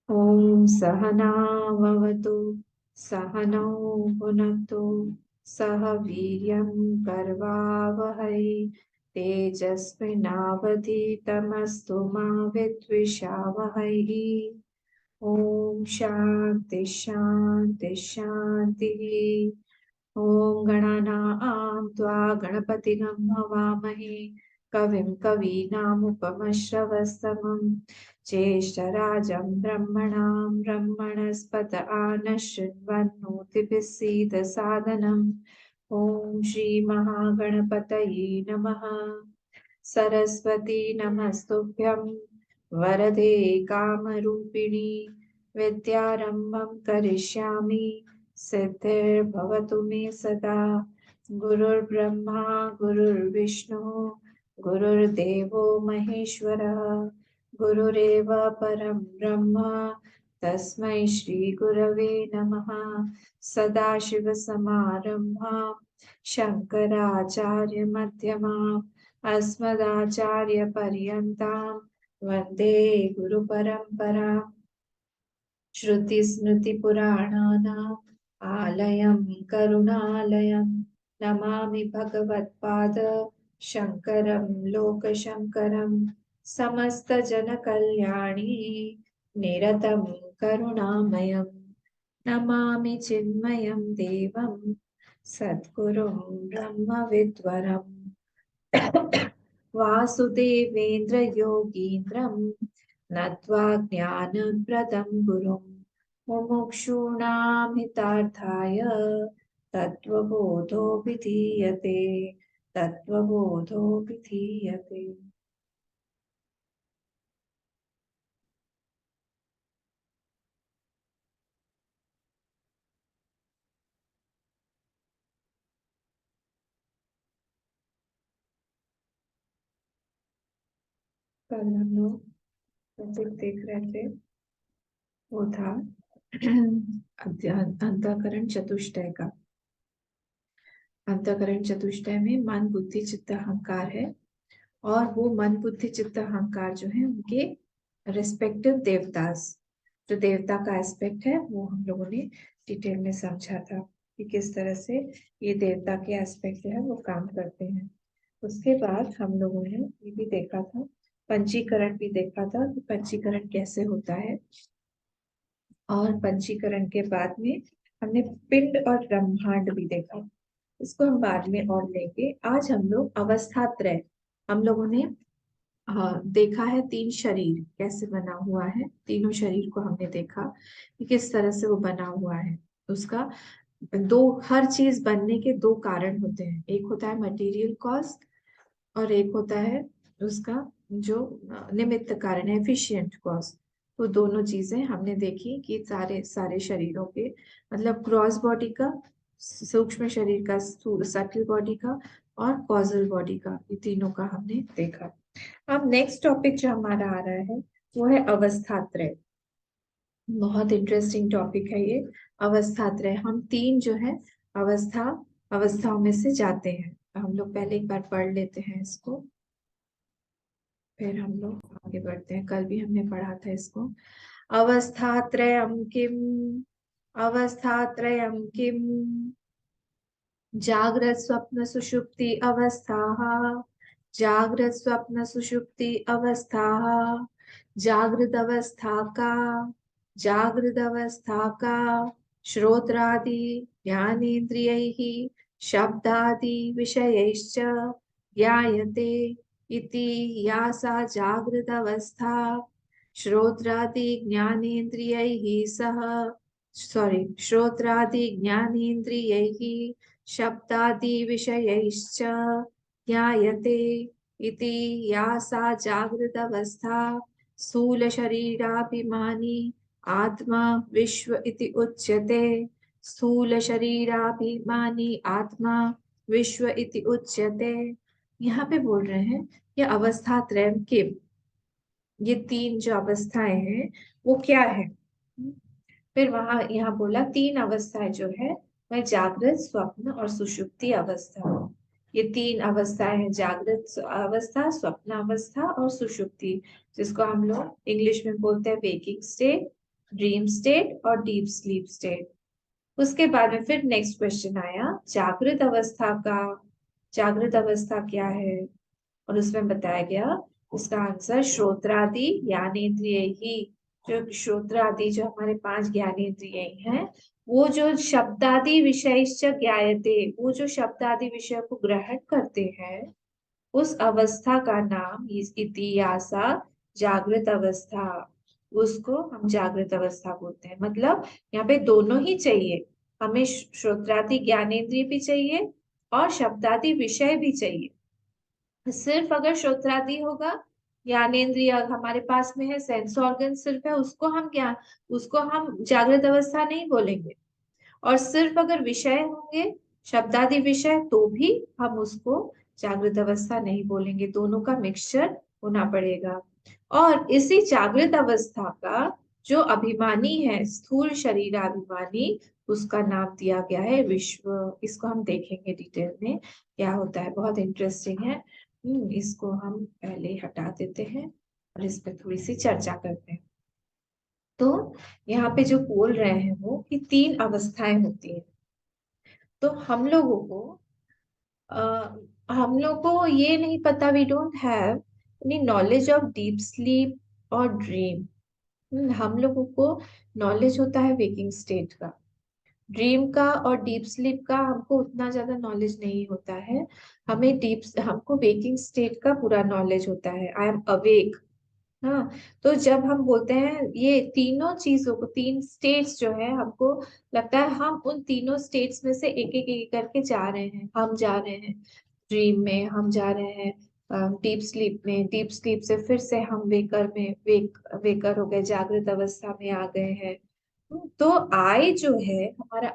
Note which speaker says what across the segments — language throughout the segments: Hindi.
Speaker 1: ॐ सहनाववतु सहनौ भुनक्तु सह वीर्यं करवावहै तेजस्विनावधीतमस्तु मा विद्विषावहै। ॐ शान्ति शान्ति शान्तिः। ॐ गणानां त्वा गणपतिगं हवामहे कविं कवीनामुपमश्रवस्तमं ज्येष्ठराजं ब्रह्मणां ब्रह्मणस्पत आनशृण्वन्नोतिभिः सीदसादनम्। ॐ श्रीमहागणपतये नमः। सरस्वती नमस्तुभ्यं वरदे कामरूपिणि विद्यारम्भं करिष्यामि सिद्धिर्भवतु मे सदा। गुरुर्ब्रह्मा गुरुर्विष्णु गुरुर्देवो महेश्वरः गुरुरेव परं ब्रह्म तस्मै श्रीगुरवे नमः। सदाशिवसमारम्भां शङ्कराचार्यमध्यमाम् अस्मदाचार्यपर्यन्तां वन्दे गुरुपरम्पराम्। श्रुतिस्मृतिपुराणानाम् आलयं करुणालयं नमामि भगवत्पाद शङ्करं लोकशङ्करं। समस्तजनकल्याणी निरतं करुणामयं नमामि चिन्मयं देवं सद्गुरुं ब्रह्मविद्वरम्। वासुदेवेन्द्र योगीन्द्रं नत्वा ज्ञानप्रदं गुरुं मुमुक्षूणां हितार्थाय तत्त्वबोधो विधीयते तत्त्वबोधो विधीयते। कल हम लोग टॉपिक देख रहे थे, वो था अंतःकरण चतुष्टय का। अंतःकरण चतुष्टय में मन बुद्धि चित्त अहंकार है, और वो मन बुद्धि चित्त अहंकार जो है उनके रिस्पेक्टिव देवतास, जो देवता का एस्पेक्ट है, वो हम लोगों ने डिटेल में समझा था कि किस तरह से ये देवता के एस्पेक्ट जो है वो काम करते हैं। उसके बाद हम लोगों ने ये भी देखा था, पंचीकरण भी देखा था कि पंचीकरण कैसे होता है। और पंचीकरण के बाद में हमने पिंड और ब्रह्मांड भी देखा। इसको हम बाद में और लेंगे। आज हम लोग अवस्थात्रय, हम लोगों ने देखा है तीन शरीर कैसे बना हुआ है। तीनों शरीर को हमने देखा कि किस तरह से वो बना हुआ है। उसका दो, हर चीज बनने के दो कारण होते हैं। एक होता है मटेरियल कॉस्ट, और एक होता है उसका जो निमित्त कारण है, एफिशिएंट कॉस्ट। तो दोनों चीजें हमने देखी कि सारे सारे शरीरों के, मतलब क्रॉस बॉडी का, सूक्ष्म शरीर का, सटल बॉडी का, और कॉजल बॉडी का, ये तीनों का हमने देखा। अब नेक्स्ट टॉपिक जो हमारा आ रहा है वो है अवस्थात्रय। बहुत इंटरेस्टिंग टॉपिक है ये अवस्थात्रय। हम तीन जो है अवस्था, अवस्थाओं में से जाते हैं। हम लोग पहले एक बार पढ़ लेते हैं इसको, फिर हम लोग आगे बढ़ते हैं। कल भी हमने पढ़ा था इसको। अवस्थात्रयम् किम, अवस्थात्रयम् किम, जागृत स्वप्न सुषुप्ति अवस्थाः, जागृत स्वप्न सुषुप्ति अवस्थाः, जागृत अवस्था का, जागृत अवस्था का श्रोत्रादि ज्ञानेन्द्रियैः शब्दादि विषयैश्च ज्ञायते इति या सा जागृत अवस्था श्रोत्रादि ज्ञानेन्द्रियैः सह, सॉरी, श्रोत्रादि ज्ञानेन्द्रियैः शब्दादि विषयैश्च ज्ञायते इति या सा जागृत अवस्था स्थूल शरीराभिमानी आत्मा विश्व इति उच्यते, स्थूल शरीराभिमानी आत्मा विश्व इति उच्यते। यहाँ पे बोल रहे हैं ये अवस्था त्रय के, ये तीन जो अवस्थाएं हैं वो क्या है। फिर वहां यहाँ बोला तीन अवस्थाएं जो है वह जागृत, स्वप्न और सुषुप्ति अवस्था। ये तीन अवस्थाएं हैं, जागृत अवस्था, स्वप्न अवस्था और सुषुप्ति, जिसको हम लोग इंग्लिश में बोलते हैं वेकिंग स्टेट, ड्रीम स्टेट और डीप स्लीप स्टेट। उसके बाद में फिर नेक्स्ट क्वेश्चन आया जागृत अवस्था का, जागृत अवस्था क्या है, और उसमें बताया गया उसका आंसर श्रोत्रादि ज्ञानेन्द्रिय ही, जो श्रोत्रादि जो हमारे पांच ज्ञानेन्द्रिय हैं वो जो शब्दादि विषयश्च ज्ञायते, वो जो शब्दादि विषय को ग्रहण करते हैं उस अवस्था का नाम इतियासा जागृत अवस्था, उसको हम जागृत अवस्था बोलते हैं। मतलब यहाँ पे दोनों ही चाहिए, हमें श्रोत्रादि ज्ञानेन्द्रिय भी चाहिए और शब्दादि विषय भी चाहिए। सिर्फ अगर श्रोत्रादि होगा, ज्ञानेन्द्रिय हमारे पास में है, सेंस ऑर्गन सिर्फ है, उसको हम जागृत अवस्था नहीं बोलेंगे। और सिर्फ अगर विषय होंगे, शब्दादि विषय, तो भी हम उसको जागृत अवस्था नहीं बोलेंगे, दोनों का मिक्सचर होना पड़ेगा। और इसी जागृत अवस्था का जो अभिमानी है, स्थूल शरीर अभिमानी, उसका नाम दिया गया है विश्व। इसको हम देखेंगे डिटेल में क्या होता है, बहुत इंटरेस्टिंग है। इसको हम पहले हटा देते हैं और इस पर थोड़ी सी चर्चा करते हैं। तो यहाँ पे जो बोल रहे हैं वो कि तीन अवस्थाएं होती हैं। तो हम लोग को ये नहीं पता, we don't have any knowledge of deep sleep और ड्रीम। हम लोगों को नॉलेज होता है वेकिंग स्टेट का, ड्रीम का और डीप स्लीप का हमको उतना ज्यादा नॉलेज नहीं होता है। हमको वेकिंग स्टेट का पूरा नॉलेज होता है, आई एम अवेक। हाँ, तो जब हम बोलते हैं ये तीनों चीजों को, तीन स्टेट्स जो है, हमको लगता है हम उन तीनों स्टेट्स में से एक एक एक करके जा रहे हैं। हम जा रहे हैं ड्रीम में, हम जा रहे हैं डीप स्लीप में, डीप स्लीप से फिर से हम वेकर हो गए, जागृत अवस्था में आ गए हैं। तो आई जो है हमारा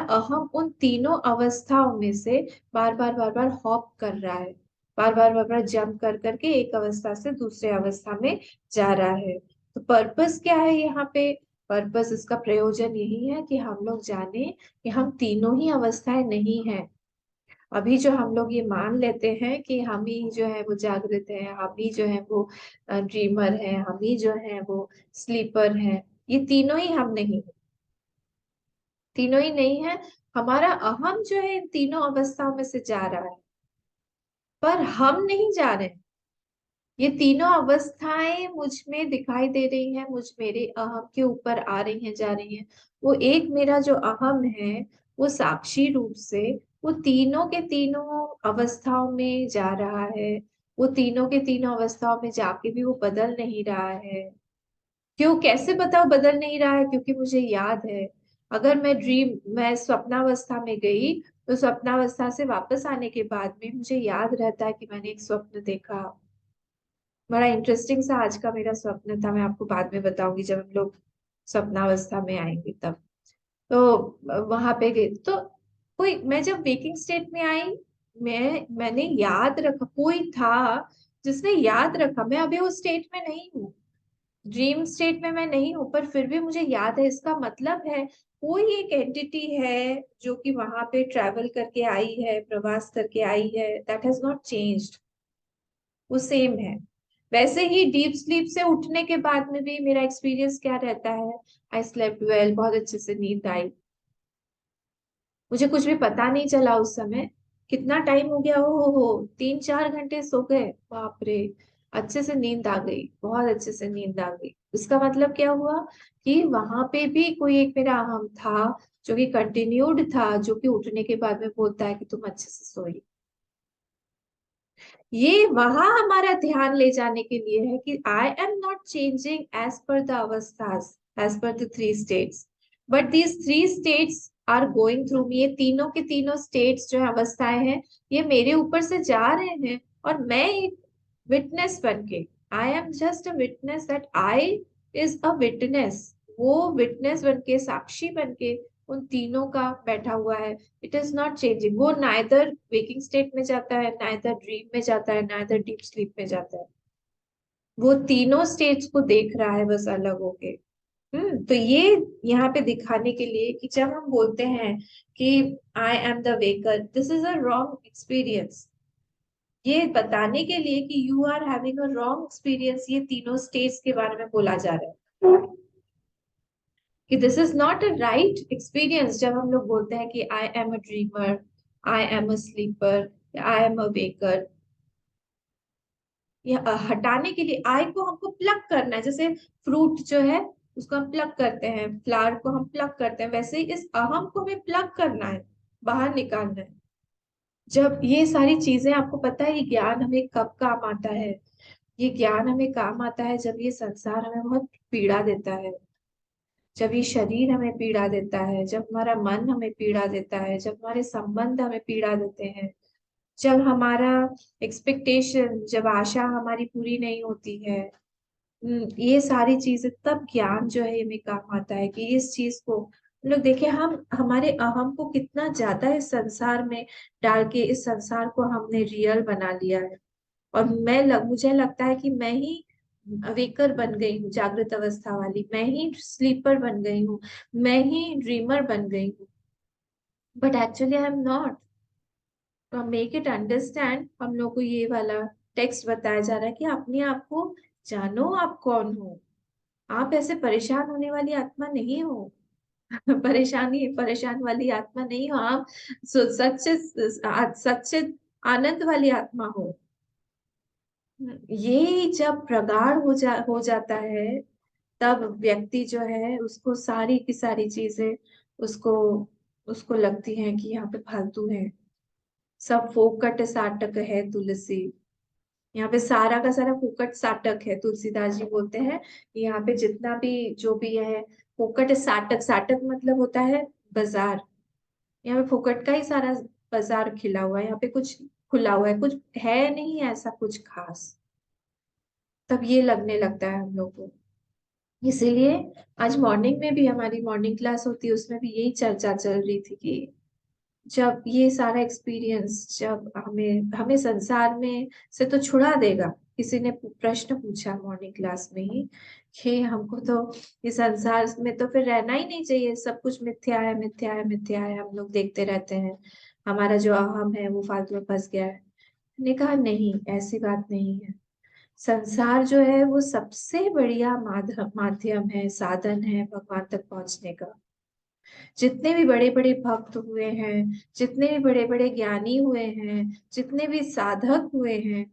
Speaker 1: अहम उन तीनों अवस्थाओं में से बार बार हॉप कर रहा है, बार बार जंप कर करके एक अवस्था से दूसरे अवस्था में जा रहा है। तो पर्पस क्या है यहाँ पे, पर्पस इसका प्रयोजन यही है कि हम लोग जाने कि हम तीनों ही अवस्थाएं नहीं है। अभी जो हम लोग ये मान लेते हैं कि हम ही जो है वो जागृत है, हम ही जो है वो ड्रीमर है, हम ही जो है वो स्लीपर है, ये तीनों ही हम नहीं है, तीनों ही नहीं है। हमारा अहम जो है इन तीनों अवस्थाओं में से जा रहा है, पर हम नहीं जा रहे। ये तीनों अवस्थाएं मुझ में दिखाई दे रही हैं, मेरे अहम के ऊपर आ रही हैं, जा रही हैं। वो एक मेरा जो अहम है वो साक्षी रूप से वो तीनों के तीनों अवस्थाओं में जा रहा है। वो तीनों के तीनों अवस्थाओं में जाके भी वो बदल नहीं रहा है। क्यों, कैसे बताओ बदल नहीं रहा है? क्योंकि मुझे याद है, अगर मैं स्वप्नावस्था में गई तो स्वप्नावस्था से वापस आने के बाद में मुझे याद रहता है कि मैंने एक स्वप्न देखा। बड़ा इंटरेस्टिंग सा आज का मेरा स्वप्न था, मैं आपको बाद में बताऊंगी जब हम लोग स्वप्नावस्था में आएंगे तब। तो वहां पे गए तो मैं जब वेकिंग स्टेट में आई, मैंने याद रखा, कोई था जिसने याद रखा, मैं अभी उस स्टेट में नहीं हूँ, ड्रीम स्टेट में मैं नहीं हूँ, पर फिर भी मुझे याद है। इसका मतलब है कोई एक एंटिटी है जो कि वहां पे ट्रैवल करके आई है, प्रवास करके आई है, दैट हैज नॉट चेंज्ड, वो सेम है। वैसे ही डीप स्लीप से उठने के बाद में भी मेरा एक्सपीरियंस क्या रहता है, आई स्लेप्ट वेल, बहुत अच्छे से नींद आई, मुझे कुछ भी पता नहीं चला उस समय। कितना टाइम हो गया, हो 3-4 घंटे सो गए, बाप रे, अच्छे से नींद आ गई, बहुत अच्छे से नींद आ गई। इसका मतलब क्या हुआ कि वहां पे भी कोई एक मेरा अहम था जो कि कंटिन्यूड था, जो कि उठने के बाद में बोलता है कि तुम अच्छे से सोई। ये वहां हमारा ध्यान ले जाने के लिए है कि I am not changing as per the अवस्थास, as per the three states, but these three states are going through me. ये तीनों के तीनों स्टेट्स जो है, अवस्थाएं हैं, ये मेरे ऊपर से जा रहे हैं और मैं एक विटनेस बन के, I am just a witness that I is a witness, वो विटनेस बन के, साक्षी बन के उन तीनों का बैठा हुआ है। इट इज नॉट चेंजिंग, वो नाइदर वेकिंग स्टेट में जाता है, नाइदर ड्रीम में जाता है, नाइदर डीप स्लीप में जाता है, वो तीनों स्टेट्स को देख रहा है बस अलग होके। तो ये यहाँ पे दिखाने के लिए कि जब हम बोलते हैं कि I am the waker, this is a wrong experience, ये बताने के लिए कि you are having a wrong experience, ये तीनों स्टेट्स के बारे में बोला जा रहा है कि this is not a right experience. जब हम लोग बोलते हैं कि I am a dreamer, I am a sleeper, I am a waker, ये हटाने के लिए आई को हमको प्लग करना है, जैसे फ्रूट जो है उसको हम प्लग करते हैं, फ्लावर को हम प्लग करते हैं, वैसे ही इस अहम को हमें प्लग करना है, बाहर निकालना है। जब ये सारी चीजें, आपको पता है ये ज्ञान हमें कब काम आता है? ये ज्ञान हमें काम आता है जब ये संसार हमें बहुत पीड़ा देता है, जब ये शरीर हमें पीड़ा देता है, जब हमारा मन हमें पीड़ा देता है, जब हमारे संबंध हमें पीड़ा देते हैं, जब हमारा एक्सपेक्टेशन, जब आशा हमारी पूरी नहीं होती है। ये सारी चीजें, तब ज्ञान जो है हमें काम आता है कि इस चीज को हम लोग देखें, हम हमारे अहम को कितना ज्यादा इस संसार में डाल के इस संसार को हमने रियल बना लिया है। और मुझे लगता है कि मैं ही अवेकर बन गई हूँ, जागृत अवस्था वाली, मैं ही स्लीपर बन गई हूँ, मैं ही ड्रीमर बन गई हूँ, but actually I am not. तो मेक इट अंडरस्टैंड, हम लोग को ये वाला टेक्स्ट बताया जा रहा है कि अपने आप को जानो, आप कौन हो। आप ऐसे परेशान होने वाली आत्मा नहीं हो। परेशान वाली आत्मा नहीं हो आप, सच्चे सच्चे आनंद वाली आत्मा हो। ये जब प्रगाढ़ हो जाता है, तब व्यक्ति जो है उसको सारी की सारी चीजें, उसको उसको लगती है कि यहाँ पे फालतू है, सब फोकट साटक है तुलसी। यहाँ पे सारा का सारा फोकट साटक है, तुलसीदास जी बोलते हैं कि यहाँ पे जितना भी जो भी है फोकट साटक, साटक मतलब होता है बाजार। यहाँ पे फोकट का ही सारा बाजार खिला हुआ है, यहाँ पे कुछ खुला हुआ है, कुछ है नहीं ऐसा कुछ खास। तब ये लगने लगता है हम लोग को। इसीलिए आज मॉर्निंग में भी हमारी मॉर्निंग क्लास होती है, उसमें भी यही चर्चा चल रही थी कि जब ये सारा एक्सपीरियंस जब हमें हमें संसार में से तो छुड़ा देगा। किसी ने प्रश्न पूछा मॉर्निंग क्लास में ही कि हमको तो इस संसार में तो फिर रहना ही नहीं चाहिए, सब कुछ मिथ्या है, मिथ्या है, मिथ्या है, हम लोग देखते रहते हैं, हमारा जो अहम है वो फालतू में फंस गया है। मैंने कहा नहीं, ऐसी बात नहीं है। संसार जो है वो सबसे बढ़िया माध्यम है, साधन है भगवान तक पहुंचने का। जितने भी बड़े बड़े भक्त हुए हैं, जितने भी बड़े बड़े ज्ञानी हुए हैं, जितने भी साधक हुए हैं,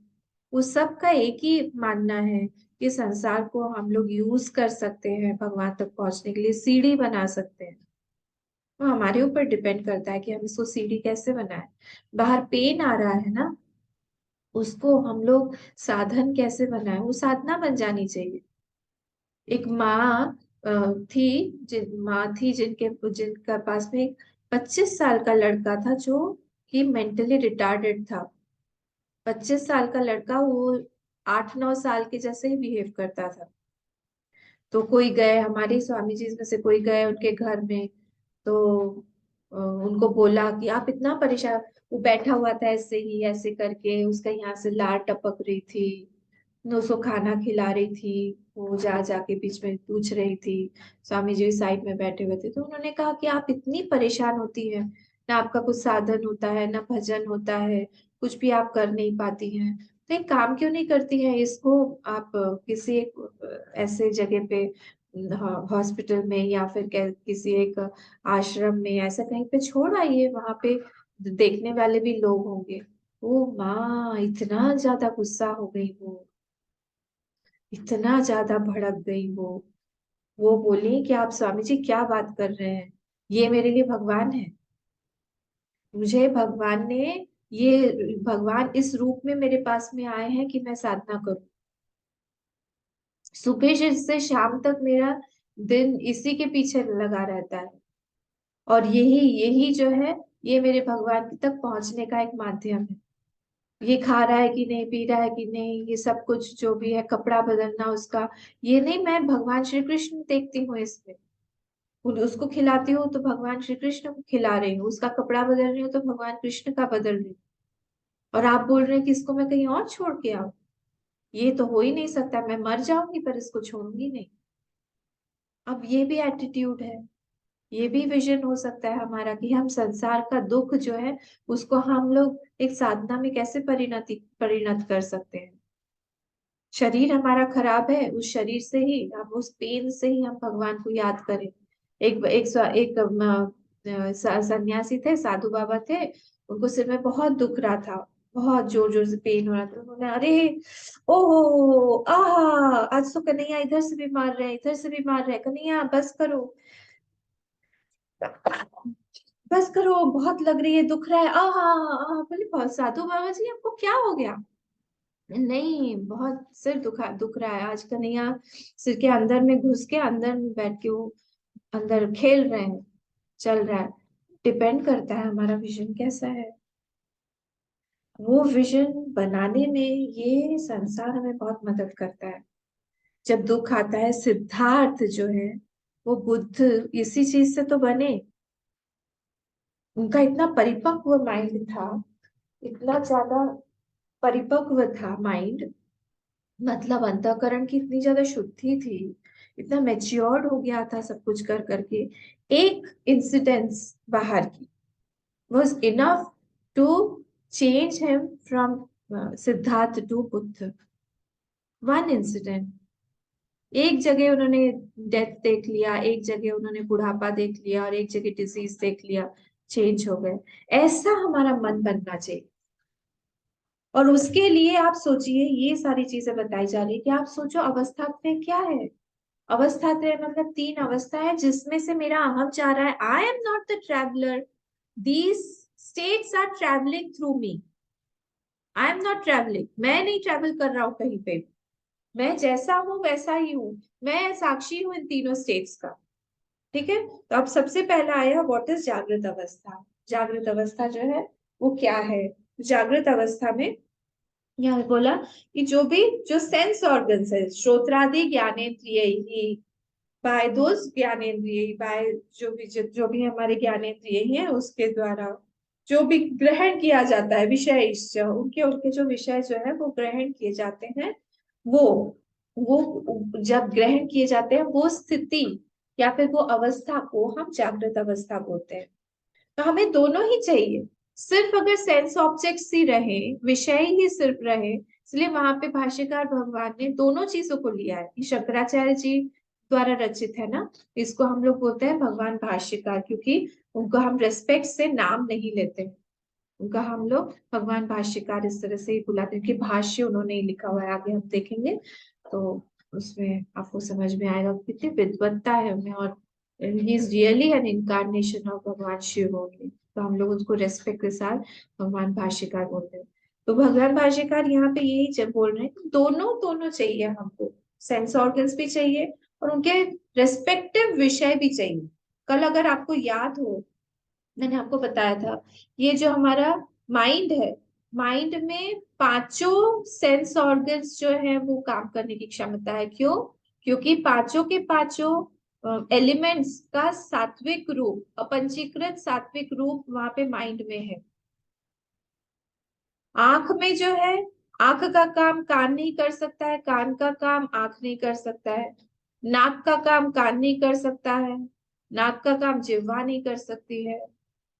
Speaker 1: उस सब का एक ही मानना है कि संसार को हम लोग यूज कर सकते हैं भगवान तक पहुंचने के लिए, सीढ़ी बना सकते हैं। वो हमारे ऊपर डिपेंड करता है कि हम इसको सीढ़ी कैसे बनाए। बाहर पेन आ रहा है ना, उसको हम लोग साधन कैसे बनाए, वो साधना बन जानी चाहिए। एक थी, माँ थी जिनके जिनका पास में एक 25 साल का लड़का था जो कि मेंटली रिटार्डेड था। 25 साल का लड़का, वो 8-9 साल के जैसे ही बिहेव करता था। तो कोई गए, हमारे स्वामी जी में से कोई गए उनके घर में, तो उनको बोला कि आप इतना परेशान, वो बैठा हुआ था ऐसे ही, ऐसे करके उसका यहाँ से लार टपक रही थी, मैं उसको खाना खिला रही थी, वो जा जाके बीच में पूछ रही थी। स्वामी जी साइड में बैठे हुए थे, तो उन्होंने कहा कि आप इतनी परेशान होती हैं, ना आपका कुछ साधन होता है, ना भजन होता है, कुछ भी आप कर नहीं पाती हैं, तो एक काम क्यों नहीं करती हैं, इसको आप किसी एक ऐसे जगह पे, हॉस्पिटल में या फिर किसी एक आश्रम में ऐसा कहीं पे छोड़ आइए, वहां पे देखने वाले भी लोग होंगे। ओ माँ, इतना ज्यादा गुस्सा हो गई वो, इतना ज्यादा भड़क गई वो बोली कि आप स्वामी जी क्या बात कर रहे हैं, ये मेरे लिए भगवान है, मुझे भगवान ने, ये भगवान इस रूप में मेरे पास में आए हैं कि मैं साधना करूं। सुबह से शाम तक मेरा दिन इसी के पीछे लगा रहता है, और यही यही जो है, ये मेरे भगवान तक पहुंचने का एक माध्यम है। ये खा रहा है कि नहीं, पी रहा है कि नहीं, ये सब कुछ जो भी है, कपड़ा बदलना उसका, ये नहीं, मैं भगवान श्री कृष्ण देखती हूँ इसमें। उसको खिलाती हूँ तो भगवान श्री कृष्ण को खिला रही हूँ, उसका कपड़ा बदल रही हूँ तो भगवान कृष्ण का बदल रही हूँ। और आप बोल रहे हैं कि इसको मैं कहीं और छोड़ के आऊं? ये तो हो ही नहीं सकता, मैं मर जाऊंगी पर इसको छोड़ूंगी नहीं। अब ये भी एटीट्यूड है, ये भी विजन हो सकता है हमारा कि हम संसार का दुख जो है उसको हम लोग एक साधना में कैसे परिणत कर सकते हैं। शरीर हमारा खराब है, उस शरीर से ही हम, उस पेन से ही हम भगवान को याद करें। एक सन्यासी थे, साधु बाबा थे, उनको सिर में बहुत दुख रहा था, बहुत जोर जोर से पेन हो रहा था। उन्होंने, अरे ओहो आहा, आज तो कन्हैया इधर से भी मार रहे हैं, इधर से भी मार रहे हैं, कन्हैया बस करो, बस करो, बहुत लग रही है, दुख रहा है, आहा आहा। बोले, बहुत साधु बाबा जी आपको क्या हो गया? नहीं, बहुत सिर दुख रहा है आज कन्हैया, सिर के अंदर में घुस के अंदर में बैठ के वो अंदर खेल रहे हैं, चल रहा है। डिपेंड करता है हमारा विजन कैसा है। वो विजन बनाने में ये संसार हमें बहुत मदद करता है। जब दुख आता है, सिद्धार्थ जो है वो बुद्ध इसी चीज से तो बने। उनका इतना परिपक्व माइंड था, इतना ज्यादा परिपक्व था माइंड, मतलब अंतःकरण की इतनी ज्यादा शुद्धि थी, इतना मेच्योर्ड हो गया था सब कुछ कर करके। एक इंसिडेंस बाहर की was enough to change him from Siddhartha to Buddha. One incident, एक जगह उन्होंने डेथ देख लिया, एक जगह उन्होंने बुढ़ापा देख लिया, और एक जगह डिजीज देख लिया, चेंज हो गए। ऐसा हमारा मन बनना चाहिए। और उसके लिए आप सोचिए, ये सारी चीजें बताई जा रही है कि आप सोचो अवस्था में क्या है। अवस्था त्रय मतलब तीन अवस्था है जिसमें से मेरा अहम चाह रहा है, I am not the traveller, these states are travelling through me. I am not travelling, मैं नहीं ट्रेवल कर रहा हूं कहीं पे, मैं जैसा हूं वैसा ही हूं, मैं साक्षी हूं इन तीनों स्टेट्स का। ठीक है, तो अब सबसे पहला आया, व्हाट इज जागृत अवस्था। जागृत अवस्था जो है वो क्या है? जागृत अवस्था में यहाँ बोला कि जो सेंस ऑर्गन्स है, श्रोत्रादि ज्ञानेन्द्रिय ही, बाय दोज ज्ञानेन्द्रिय, बाय जो भी हमारे ज्ञानेन्द्रिय हैं उसके द्वारा जो भी ग्रहण किया जाता है, विषय उनके उनके जो विषय जो है वो ग्रहण किए जाते हैं, वो वो जब ग्रहण किए जाते हैं वो स्थिति या फिर वो अवस्था को हम जागृत अवस्था बोलते हैं। तो हमें दोनों ही चाहिए। सिर्फ अगर सेंस ऑब्जेक्ट्स ही रहे, विषय ही सिर्फ रहे, इसलिए वहां पे भाष्यकार भगवान ने दोनों चीजों को लिया है। ये शंकराचार्य जी द्वारा रचित है ना, इसको हम लोग बोलते हैं भगवान भाष्यकार, क्योंकि उनको हम रेस्पेक्ट से नाम नहीं लेते हैं। उनका हम लोग भगवान भाष्यकार इस तरह से ही बुलाते हैं कि भाष्य उन्होंने ही लिखा हुआ है, आगे हम देखेंगे तो उसमें आपको समझ में आएगा कितनी विद्वत्ता है उनमें। और he is really an incarnation of भगवान शिव ओनली, तो हम लोग उसको रेस्पेक्ट के साथ भगवान भाष्यकार बोलते हैं। तो भगवान भाष्यकार यहाँ पे यही जब बोल रहे हैं कि दोनों दोनों चाहिए हमको, सेंस ऑर्गन्स भी चाहिए और उनके रेस्पेक्टिव विषय भी चाहिए। कल अगर आपको याद हो, मैंने आपको बताया था, ये जो हमारा माइंड है, माइंड में पांचों सेंस ऑर्गन्स जो है वो काम करने की क्षमता है। क्यों? क्योंकि पांचों के पांचों एलिमेंट्स का सात्विक रूप, अपंचीकृत सात्विक रूप वहां पे माइंड में है। आंख में जो है, आंख का काम कान नहीं कर सकता है, कान का काम आंख नहीं कर सकता है, नाक का काम कान नहीं कर सकता है, नाक का काम जिह्वा नहीं कर सकती है,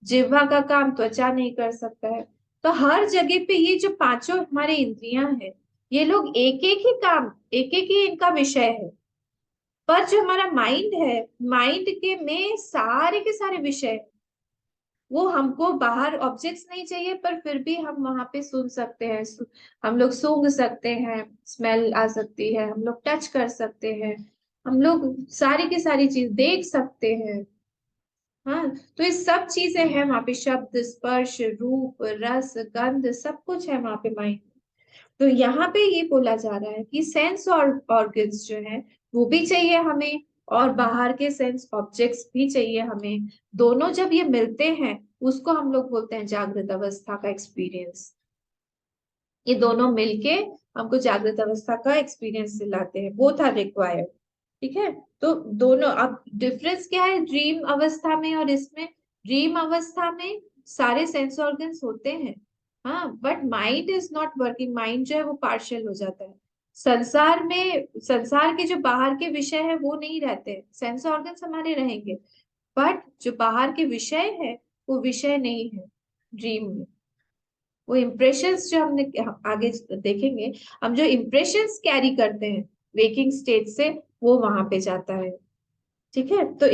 Speaker 1: जिह्वा का काम त्वचा नहीं कर सकता है। तो हर जगह पे ये जो पांचों हमारे इंद्रियां हैं, ये लोग एक एक ही काम, एक एक ही इनका विषय है। पर जो हमारा माइंड है, माइंड के में सारे के सारे विषय, वो हमको बाहर ऑब्जेक्ट्स नहीं चाहिए पर फिर भी हम वहां पे सुन सकते हैं, हम लोग सूंघ सकते हैं, स्मेल आ सकती है, हम लोग टच कर सकते हैं, हम लोग सारी की सारी चीज देख सकते हैं। हाँ, तो ये सब चीजें हैं वहां पे, शब्द स्पर्श रूप रस गंध सब कुछ है वहां पे माइंड। तो यहाँ पे ये बोला जा रहा है कि सेंस और ऑर्गन्स जो है वो भी चाहिए हमें, और बाहर के सेंस ऑब्जेक्ट्स भी चाहिए हमें। दोनों जब ये मिलते हैं उसको हम लोग बोलते हैं जागृत अवस्था का एक्सपीरियंस। ये दोनों मिलके हमको जागृत अवस्था का एक्सपीरियंस दिलाते हैं, बोथ आर रिक्वायर्ड। ठीक है, तो दोनों, अब डिफरेंस क्या है ड्रीम अवस्था में और इसमें? ड्रीम अवस्था में सारे सेंस ऑर्गन्स होते हैं, हाँ, but mind is not working, mind जो है वो पार्शियल हो जाता है। संसार में, संसार के जो बाहर के विषय है वो नहीं रहते, सेंस ऑर्गन्स हमारे रहेंगे, बट जो बाहर के विषय है वो विषय नहीं है ड्रीम में। वो इम्प्रेशंस जो हमने, हम आगे देखेंगे, हम जो इम्प्रेशंस कैरी करते हैं वेकिंग स्टेट से, वो वहां पे जाता है। ठीक है, तो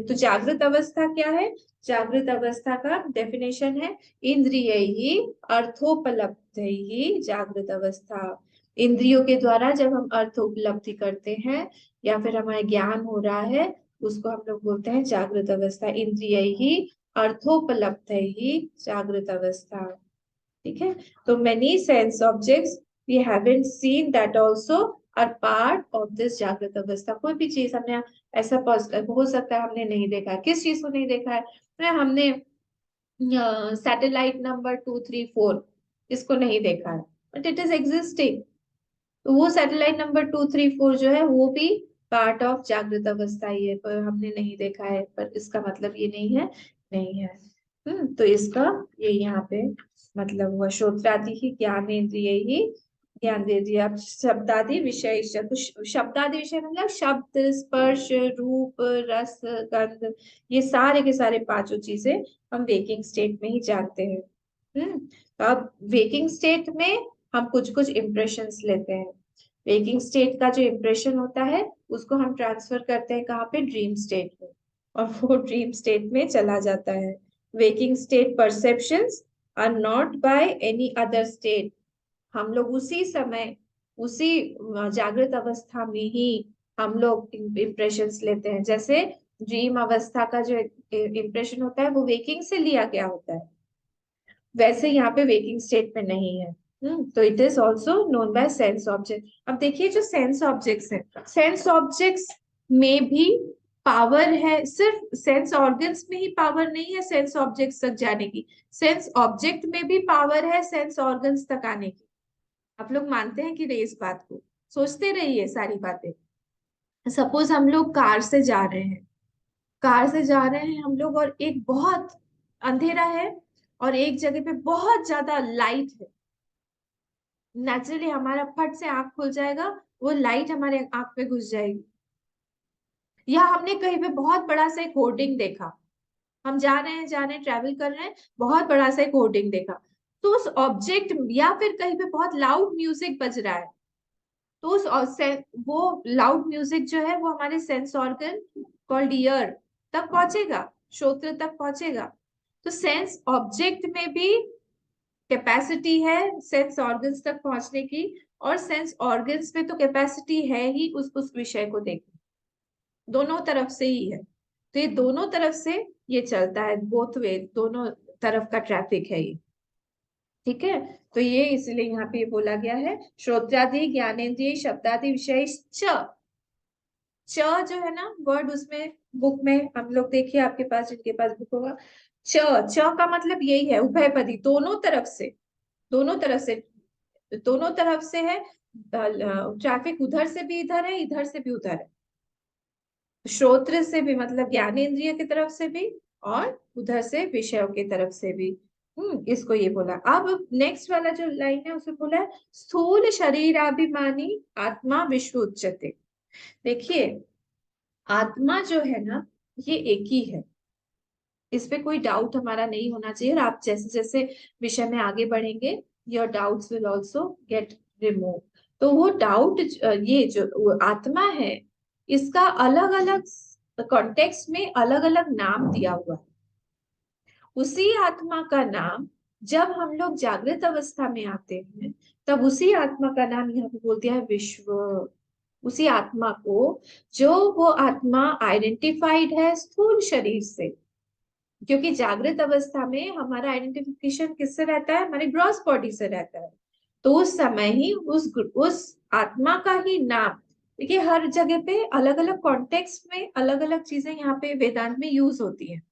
Speaker 1: तो जागृत अवस्था क्या है? जागृत अवस्था का डेफिनेशन है इंद्रिय ही अर्थोपलब्ध ही जागृत अवस्था। इंद्रियों के द्वारा जब हम अर्थ उपलब्धि करते हैं या फिर हमारा ज्ञान हो रहा है, उसको हम लोग बोलते हैं जागृत अवस्था। इंद्रिय ही अर्थोपलब्ध ही जागृत अवस्था। ठीक है, तो many sense objects we haven't seen that also are part of this जागृत अवस्था। कोई भी चीज हमने ऐसा हो सकता है हमने नहीं देखा है। किस चीज को नहीं देखा है? हमने सैटेलाइट नंबर 234 इसको नहीं देखा है, बट इट इज एग्जिस्टिंग। तो वो सैटेलाइट नंबर 234 जो है वो भी पार्ट ऑफ जागृत अवस्था ही है, पर हमने नहीं देखा है, पर इसका मतलब ये नहीं है नहीं है। तो इसका ये यहाँ पे मतलब हुआ श्रोत्रादि ही ज्ञानेन्द्रिय ही, ज्ञानेन्द्रिय। अब शब्दादि विषय, शब्दादि विषय मतलब शब्द, स्पर्श, रूप, रस, गंध, ये सारे के सारे पांचों चीजें हम वेकिंग स्टेट में ही जानते हैं। तो अब वेकिंग स्टेट में हम कुछ कुछ इम्प्रेशंस लेते हैं। वेकिंग स्टेट का जो इम्प्रेशन होता है उसको हम ट्रांसफर करते हैं कहाँ पे? ड्रीम स्टेट में, और वो ड्रीम स्टेट में चला जाता है। Waking state perceptions are not by any other state. हम लोग उसी समय, उसी जागृत अवस्था में ही हम लोग इम्प्रेशंस लेते हैं। जैसे ड्रीम अवस्था का जो इम्प्रेशन होता है वो वेकिंग से लिया गया होता है, वैसे यहाँ पे वेकिंग स्टेट में नहीं है। तो it is also known by sense object. अब देखिए जो सेंस ऑब्जेक्ट्स है, सेंस ऑब्जेक्ट्स में भी पावर है, सिर्फ सेंस ऑर्गन्स में ही पावर नहीं है सेंस ऑब्जेक्ट्स तक जाने की, सेंस ऑब्जेक्ट में भी पावर है सेंस ऑर्गन्स तक आने की। आप लोग मानते हैं कि नहीं इस बात को? सोचते रहिए सारी बातें। सपोज हम लोग कार से जा रहे हैं, कार से जा रहे हैं हम लोग, और एक बहुत अंधेरा है और एक जगह पे बहुत ज्यादा लाइट है। नेचुरली हमारा फट से आंख खुल जाएगा, वो लाइट हमारे आंख पे घुस जाएगी। या हमने कहीं पे बहुत बड़ा सा एक होर्डिंग देखा, हम जा रहे हैं ट्रैवल कर रहे हैं, बहुत बड़ा सा एक होर्डिंग देखा, तो उस ऑब्जेक्ट, या फिर कहीं पे बहुत लाउड म्यूजिक बज रहा है, तो उस वो लाउड म्यूजिक जो है वो हमारे सेंस ऑर्गन कॉल्ड ईयर तक पहुंचेगा, श्रोत्र तक पहुंचेगा। तो सेंस ऑब्जेक्ट में भी कैपेसिटी है सेंस ऑर्गन्स तक पहुंचने की, और सेंस ऑर्गन्स में तो कैपेसिटी है ही उस विषय को देखने, दोनों तरफ से ही है। तो ये दोनों तरफ से ये चलता है, बोथ वे, दोनों तरफ का ट्रैफिक है ये। ठीक है, तो ये इसलिए यहाँ पे बोला गया है श्रोत्रादि ज्ञानेन्द्रिय शब्दादि विषय च जो है ना वर्ड, उसमें बुक में हम लोग देखिए, आपके पास जिनके पास बुक होगा, च च का मतलब यही है उभयपदी, दोनों तरफ से, दोनों तरफ से, दोनों तरफ से है। ट्रैफिक उधर से भी इधर है, इधर से भी उधर है, श्रोत्र से भी मतलब ज्ञानेन्द्रिय की तरफ से भी, और उधर से विषयों की तरफ से भी। इसको ये बोला। अब नेक्स्ट वाला जो लाइन है उसमें बोला है स्थूल शरीराभिमानी आत्मा विश्व उच्चते। देखिए आत्मा जो है ना ये एक ही है, इस पे कोई डाउट हमारा नहीं होना चाहिए, और आप जैसे जैसे विषय में आगे बढ़ेंगे your doubts will also get remove. तो वो डाउट, ये जो आत्मा है इसका अलग अलग कॉन्टेक्स्ट में अलग अलग नाम दिया हुआ है। उसी आत्मा का नाम जब हम लोग जागृत अवस्था में आते हैं तब उसी आत्मा का नाम यहाँ पे बोल दिया है विश्व। उसी आत्मा को, जो वो आत्मा आइडेंटिफाइड है स्थूल शरीर से, क्योंकि जागृत अवस्था में हमारा आइडेंटिफिकेशन किससे रहता है? हमारे ग्रॉस बॉडी से रहता है। तो उस समय ही उस आत्मा का ही नाम, देखिए हर जगह पे अलग अलग कॉन्टेक्स्ट में अलग अलग चीजें यहाँ पे वेदांत में यूज होती हैं।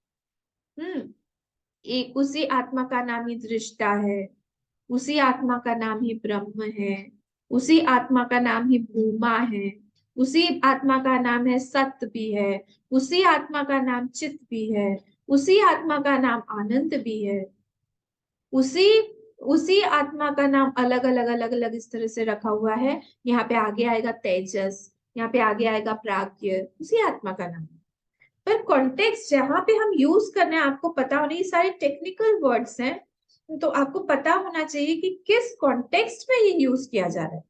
Speaker 1: एक उसी आत्मा का नाम ही दृष्टा है, उसी आत्मा का नाम ही ब्रह्म है, उसी आत्मा का नाम ही भूमा है, उसी आत्मा का नाम है सत्य भी है, उसी आत्मा का नाम चित भी है, उसी आत्मा का नाम आनंद भी है, उसी उसी आत्मा का नाम अलग अलग अलग अलग इस तरह से रखा हुआ है। यहाँ पे आगे आएगा तेजस, यहाँ पे आगे आएगा प्राज्ञ, उसी आत्मा का नाम। पर कॉन्टेक्स्ट जहां पे हम यूज कर रहे हैं आपको पता होना, ये सारे टेक्निकल वर्ड्स हैं, तो आपको पता होना चाहिए कि किस कॉन्टेक्स्ट में ये यूज किया जा रहा है।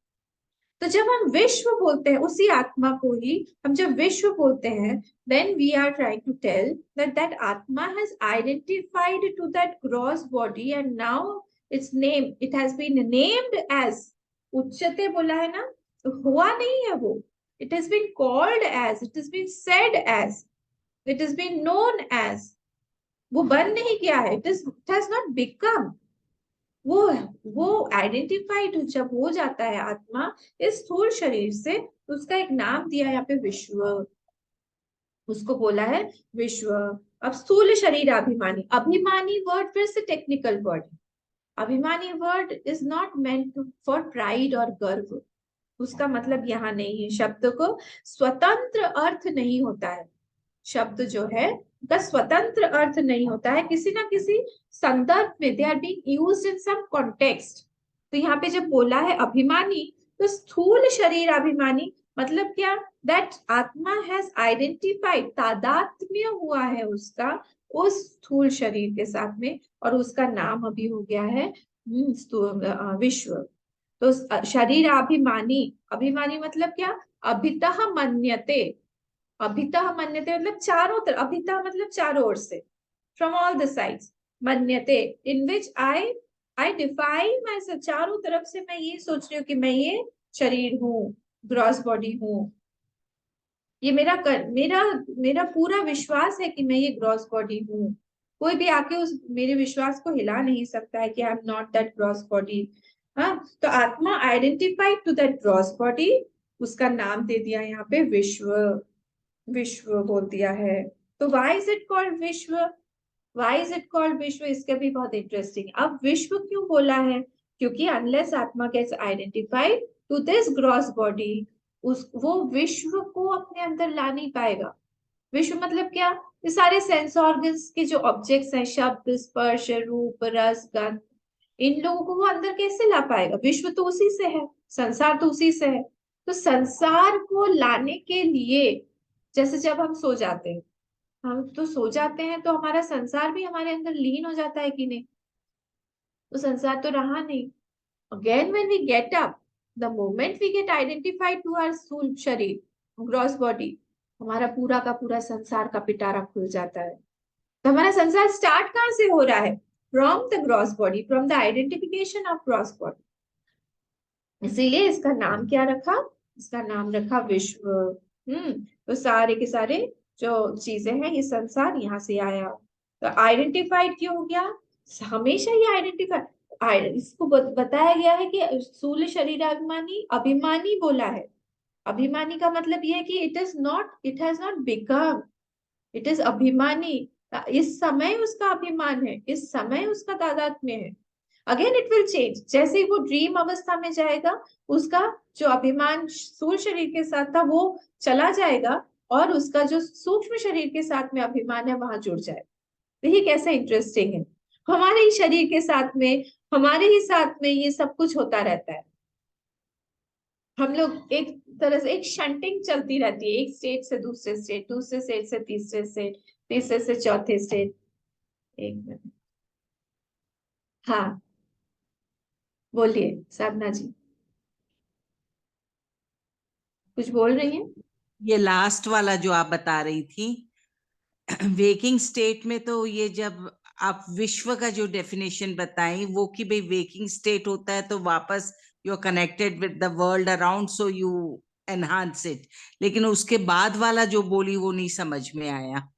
Speaker 1: तो जब हम विश्व बोलते हैं उसी आत्मा को ही, हम जब विश्व बोलते हैं, then we are trying to tell that that atma has identified to that gross body and now its name, it has been named as, उच्चते बोला है ना, तो हुआ नहीं है वो, it has been called as, it has been said as, it has been known as, वो बन नहीं किया है, it has not become, वो आइडेंटिफाइड जब हो जाता है आत्मा इस स्थूल शरीर से, उसका एक नाम दिया यहाँ पे विश्व, उसको बोला है विश्व। अब स्थूल शरीर अभिमानी, अभिमानी वर्ड फिर से टेक्निकल वर्ड, अभिमानी word is not meant for pride और गर्व, उसका मतलब यहाँ नहीं है, शब्द को स्वतंत्र अर्थ नहीं होता है, शब्द जो है का स्वतंत्र अर्थ नहीं होता है, किसी ना किसी संदर्भ में they are being used in some context. तो यहाँ पे जब बोला है अभिमानी, तो स्थूल शरीर अभिमानी मतलब क्या, दैट आत्मा हैज आइडेंटिफाइड, तादात्म्य हुआ है उसका उस स्थूल शरीर के साथ में, और उसका नाम अभी हो गया है विश्व। तो शरीर अभिमानी, अभिमानी मतलब क्या, अभितः मन्यते, अभितः मन्यते मतलब चारों तरफ, अभितः मतलब चारों ओर से, फ्रॉम ऑल द साइड्स, मन्यते इन विच आई डिफाइन माई सेल्फ, चारों तरफ से मैं ये सोच रही हूँ कि मैं ये शरीर हूँ, ग्रॉस बॉडी हूँ, ये मेरा पूरा विश्वास है कि मैं ये ग्रॉस बॉडी हूँ, कोई भी आके उस मेरे विश्वास को हिला नहीं सकता है कि I am not that gross body. हाँ, तो आत्मा identified to that gross body, उसका नाम दे दिया यहाँ पे विश्व, विश्व बोल दिया है। तो वाई इज इट कॉल्ड विश्व, वाई इज इट कॉल्ड विश्व, इसका भी बहुत इंटरेस्टिंग। अब विश्व क्यों बोला है, क्योंकि अनलेस आत्मा gets identified to this gross body, उस वो विश्व को अपने अंदर ला नहीं पाएगा। विश्व मतलब क्या, ये सारे सेंस ऑर्गन्स के जो ऑब्जेक्ट्स हैं, शब्द स्पर्श रूप रस गंध, इन लोगों को वो अंदर कैसे ला पाएगा, विश्व तो उसी से है, संसार तो उसी से है। तो संसार को लाने के लिए, जैसे जब हम सो जाते हैं, हम तो सो जाते हैं तो हमारा संसार भी हमारे अंदर लीन हो जाता है कि नहीं, तो संसार तो रहा नहीं। Again when we get up, the moment we get identified to our स्थूल शरीर ग्रॉस बॉडी, हमारा पूरा का पूरा संसार का पिटारा खुल जाता है। तो हमारा संसार स्टार्ट कहाँ से हो रहा है, from the gross body, from the identification of gross body. इसीलिए इसका नाम क्या रखा, इसका नाम रखा विश्व। तो सारे के सारे जो चीजें हैं, ये संसार यहाँ से आया। तो आइडेंटिफाइड क्यों हो गया, हमेशा ये आइडेंटिफाइड, इसको बताया गया है कि स्थूल शरीर अभिमानी, अभिमानी बोला है, अभिमानी का मतलब ये है कि it is not, it has not become, it is अभिमानी, इस समय उसका अभिमान है, इस समय उसका तादात्म्य है। अगेन इट विल चेंज, जैसे ही वो ड्रीम अवस्था में जाएगा, उसका जो अभिमान स्थूल शरीर के साथ था वो चला जाएगा, और उसका जो सूक्ष्म शरीर के साथ में अभिमान है वहां जुड़ जाएगा। देखिए कैसा इंटरेस्टिंग है, हमारे ही शरीर के साथ में, हमारे ही साथ में ये सब कुछ होता रहता है। हम लोग एक तरह से, एक शंटिंग चलती रहती है, एक स्टेट से दूसरे स्टेट, दूसरे स्टेट से तीसरे स्टेट, तीसरे से चौथे स्टेट। एक मिनट, हाँ बोलिए साधना जी, कुछ बोल रही है।
Speaker 2: ये लास्ट वाला जो आप बता रही थी, वेकिंग स्टेट में, तो ये जब आप विश्व का जो डेफिनेशन बताई वो कि भाई वेकिंग स्टेट होता है तो वापस you are connected with the world around, so you enhance it, लेकिन उसके बाद वाला जो बोली वो नहीं समझ में आया।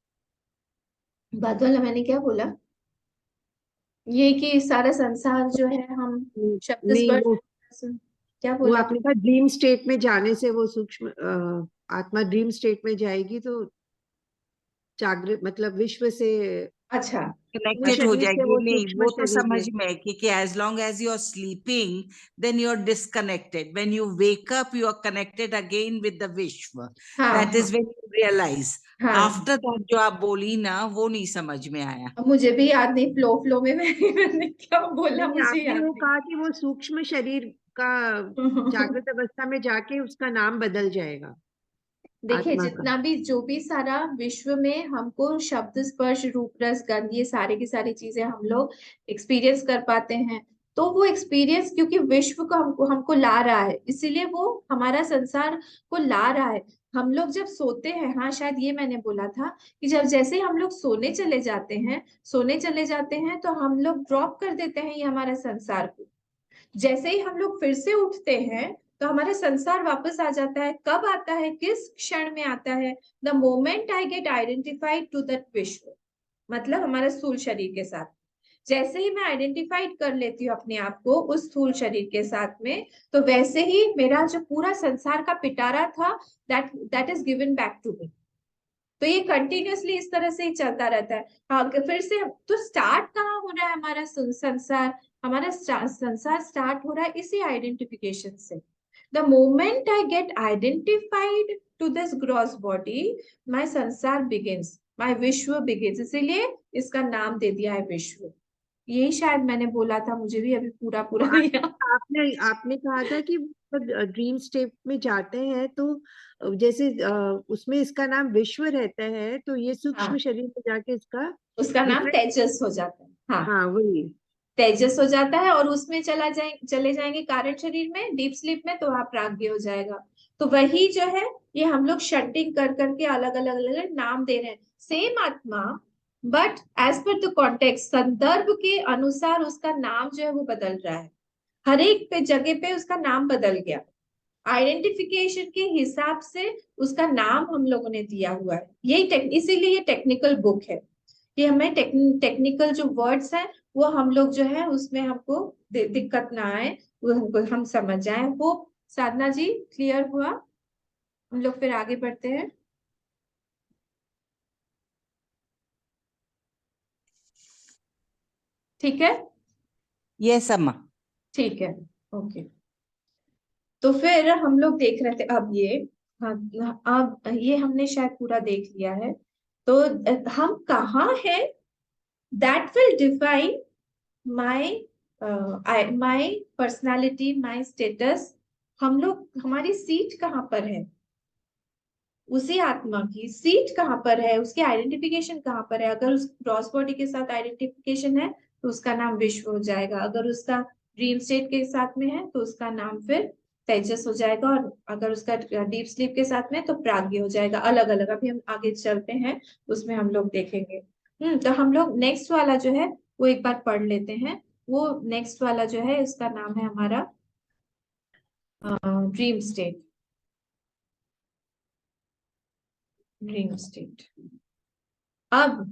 Speaker 1: बाद वाला मैंने क्या बोला, ये कि सारा संसार जो है हम शब्द
Speaker 3: नहीं, वो
Speaker 1: स्पर्श, क्या
Speaker 3: वो
Speaker 1: बोला,
Speaker 3: आपने कहा ड्रीम स्टेट में जाने से वो सूक्ष्म आत्मा ड्रीम स्टेट में जाएगी तो जागृत मतलब विश्व से
Speaker 1: अच्छा,
Speaker 3: वो
Speaker 2: कनेक्टेड हो
Speaker 3: शरीर से
Speaker 2: जाएगी।
Speaker 3: वो
Speaker 2: नहीं,
Speaker 3: सूक्ष्म
Speaker 2: वो तो
Speaker 3: शरीर
Speaker 2: समझ
Speaker 3: में।
Speaker 2: में है कि as long as you are sleeping then you are disconnected, when you wake up you are connected again with the विश्व,
Speaker 1: हाँ
Speaker 2: दैट
Speaker 1: हाँ
Speaker 2: इज व्हेन यू रियलाइज।
Speaker 1: हाँ।
Speaker 2: आफ्टर दैट जो आप बोली ना वो नहीं समझ में आया।
Speaker 1: अब मुझे भी याद नहीं, फ्लो फ्लो में मैंने क्या बोला
Speaker 3: नहीं,
Speaker 1: मुझे
Speaker 3: आपने
Speaker 1: याद
Speaker 3: वो
Speaker 1: नहीं।
Speaker 3: कहा कि वो सूक्ष्म शरीर का जागृत अवस्था में जाके उसका नाम बदल जाएगा,
Speaker 1: देखिए,
Speaker 3: आत्मा का।
Speaker 1: जितना भी जो भी सारा विश्व में हमको शब्द स्पर्श रूप रस गंध ये सारे की सारी चीजें हम लोग एक्सपीरियंस कर पाते हैं, तो वो एक्सपीरियंस क्योंकि विश्व को हमको हमको ला रहा है, इसीलिए वो हमारा संसार को ला रहा है। हम लोग जब सोते हैं, हाँ शायद ये मैंने बोला था कि जब जैसे ही हम लोग सोने चले जाते हैं तो हम लोग ड्रॉप कर देते हैं ये हमारे संसार को। जैसे ही हम लोग फिर से उठते हैं तो हमारा संसार वापस आ जाता है। कब आता है, किस क्षण में आता है? The moment I get identified to that विश्व, मतलब हमारे स्थूल शरीर के साथ। जैसे ही मैं आइडेंटिफाइड कर लेती हूँ अपने आप को उस स्थूल शरीर के साथ में, तो वैसे ही मेरा जो पूरा संसार का पिटारा था, that is given back to me. तो ये कंटिन्यूअसली इस तरह से ही चलता रहता है। हाँ, फिर से तो स्टार्ट कहाँ हो रहा है हमारा संसार? हमारा संसार स्टार्ट हो रहा है इसी आइडेंटिफिकेशन से। The moment I get identified to this gross body, my संसार बिगिंस, माय विश्व बिगिंस। इसीलिए इसका नाम दे दिया है विश्व। यही शायद मैंने बोला था, मुझे भी अभी पूरा
Speaker 3: तो
Speaker 1: पूरा नहीं याद।
Speaker 3: आपने आपने कहा था कि ड्रीम स्टेट में जाते हैं तो जैसे उसमें इसका नाम विश्व रहता है, तो ये सूक्ष्म
Speaker 1: हाँ,
Speaker 3: शरीर में जाके इसका
Speaker 1: उसका नाम
Speaker 3: डिफरेंट।
Speaker 1: तेजस हो जाता है। हाँ,
Speaker 3: हाँ, वही।
Speaker 1: तेजस हो जाता है और उसमें चले जाएंगे कारण शरीर में, डीप स्लीप में, तो वहां प्राज्ञ हो जाएगा। तो वही जो है, ये हम लोग शंटिंग कर करके अलग अलग अलग नाम दे रहे हैं, सेम आत्मा, but as per the context, संदर्भ के अनुसार उसका नाम जो है वो बदल रहा है। हर एक पे जगह पे उसका नाम बदल गया, आइडेंटिफिकेशन के हिसाब से उसका नाम हम लोगों ने दिया हुआ है। यही इसीलिए ये टेक्निकल बुक है कि हमें टेक्निकल जो वर्ड्स हैं वो हम लोग जो है उसमें हमको दिक्कत ना आए, वो हमको हम समझ जाए। वो साधना जी क्लियर हुआ? हम लोग फिर आगे बढ़ते हैं। ठीक है,
Speaker 2: यस अम्मा।
Speaker 1: ठीक है, ओके। तो फिर हम लोग देख रहे थे अब ये, हाँ, अब ये हमने शायद पूरा देख लिया है। तो हम कहाँ हैं, that will define my my personality, my status. हम लोग, हमारी सीट कहाँ पर है, उसी आत्मा की सीट कहाँ पर है, उसकी आइडेंटिफिकेशन कहाँ पर है। अगर उस क्रॉस बॉडी के साथ आइडेंटिफिकेशन है तो उसका नाम विश्व हो जाएगा। अगर उसका ड्रीम स्टेट के साथ में है तो उसका नाम फिर तेजस हो जाएगा। और अगर उसका डीप स्लीप के साथ में तो प्राज्ञ हो जाएगा। अलग अलग, अभी हम आगे चलते हैं उसमें हम लोग देखेंगे। तो हम लोग नेक्स्ट वाला जो है वो एक बार पढ़ लेते हैं। वो नेक्स्ट वाला जो है उसका नाम है हमारा ड्रीम स्टेट। Dream state. अब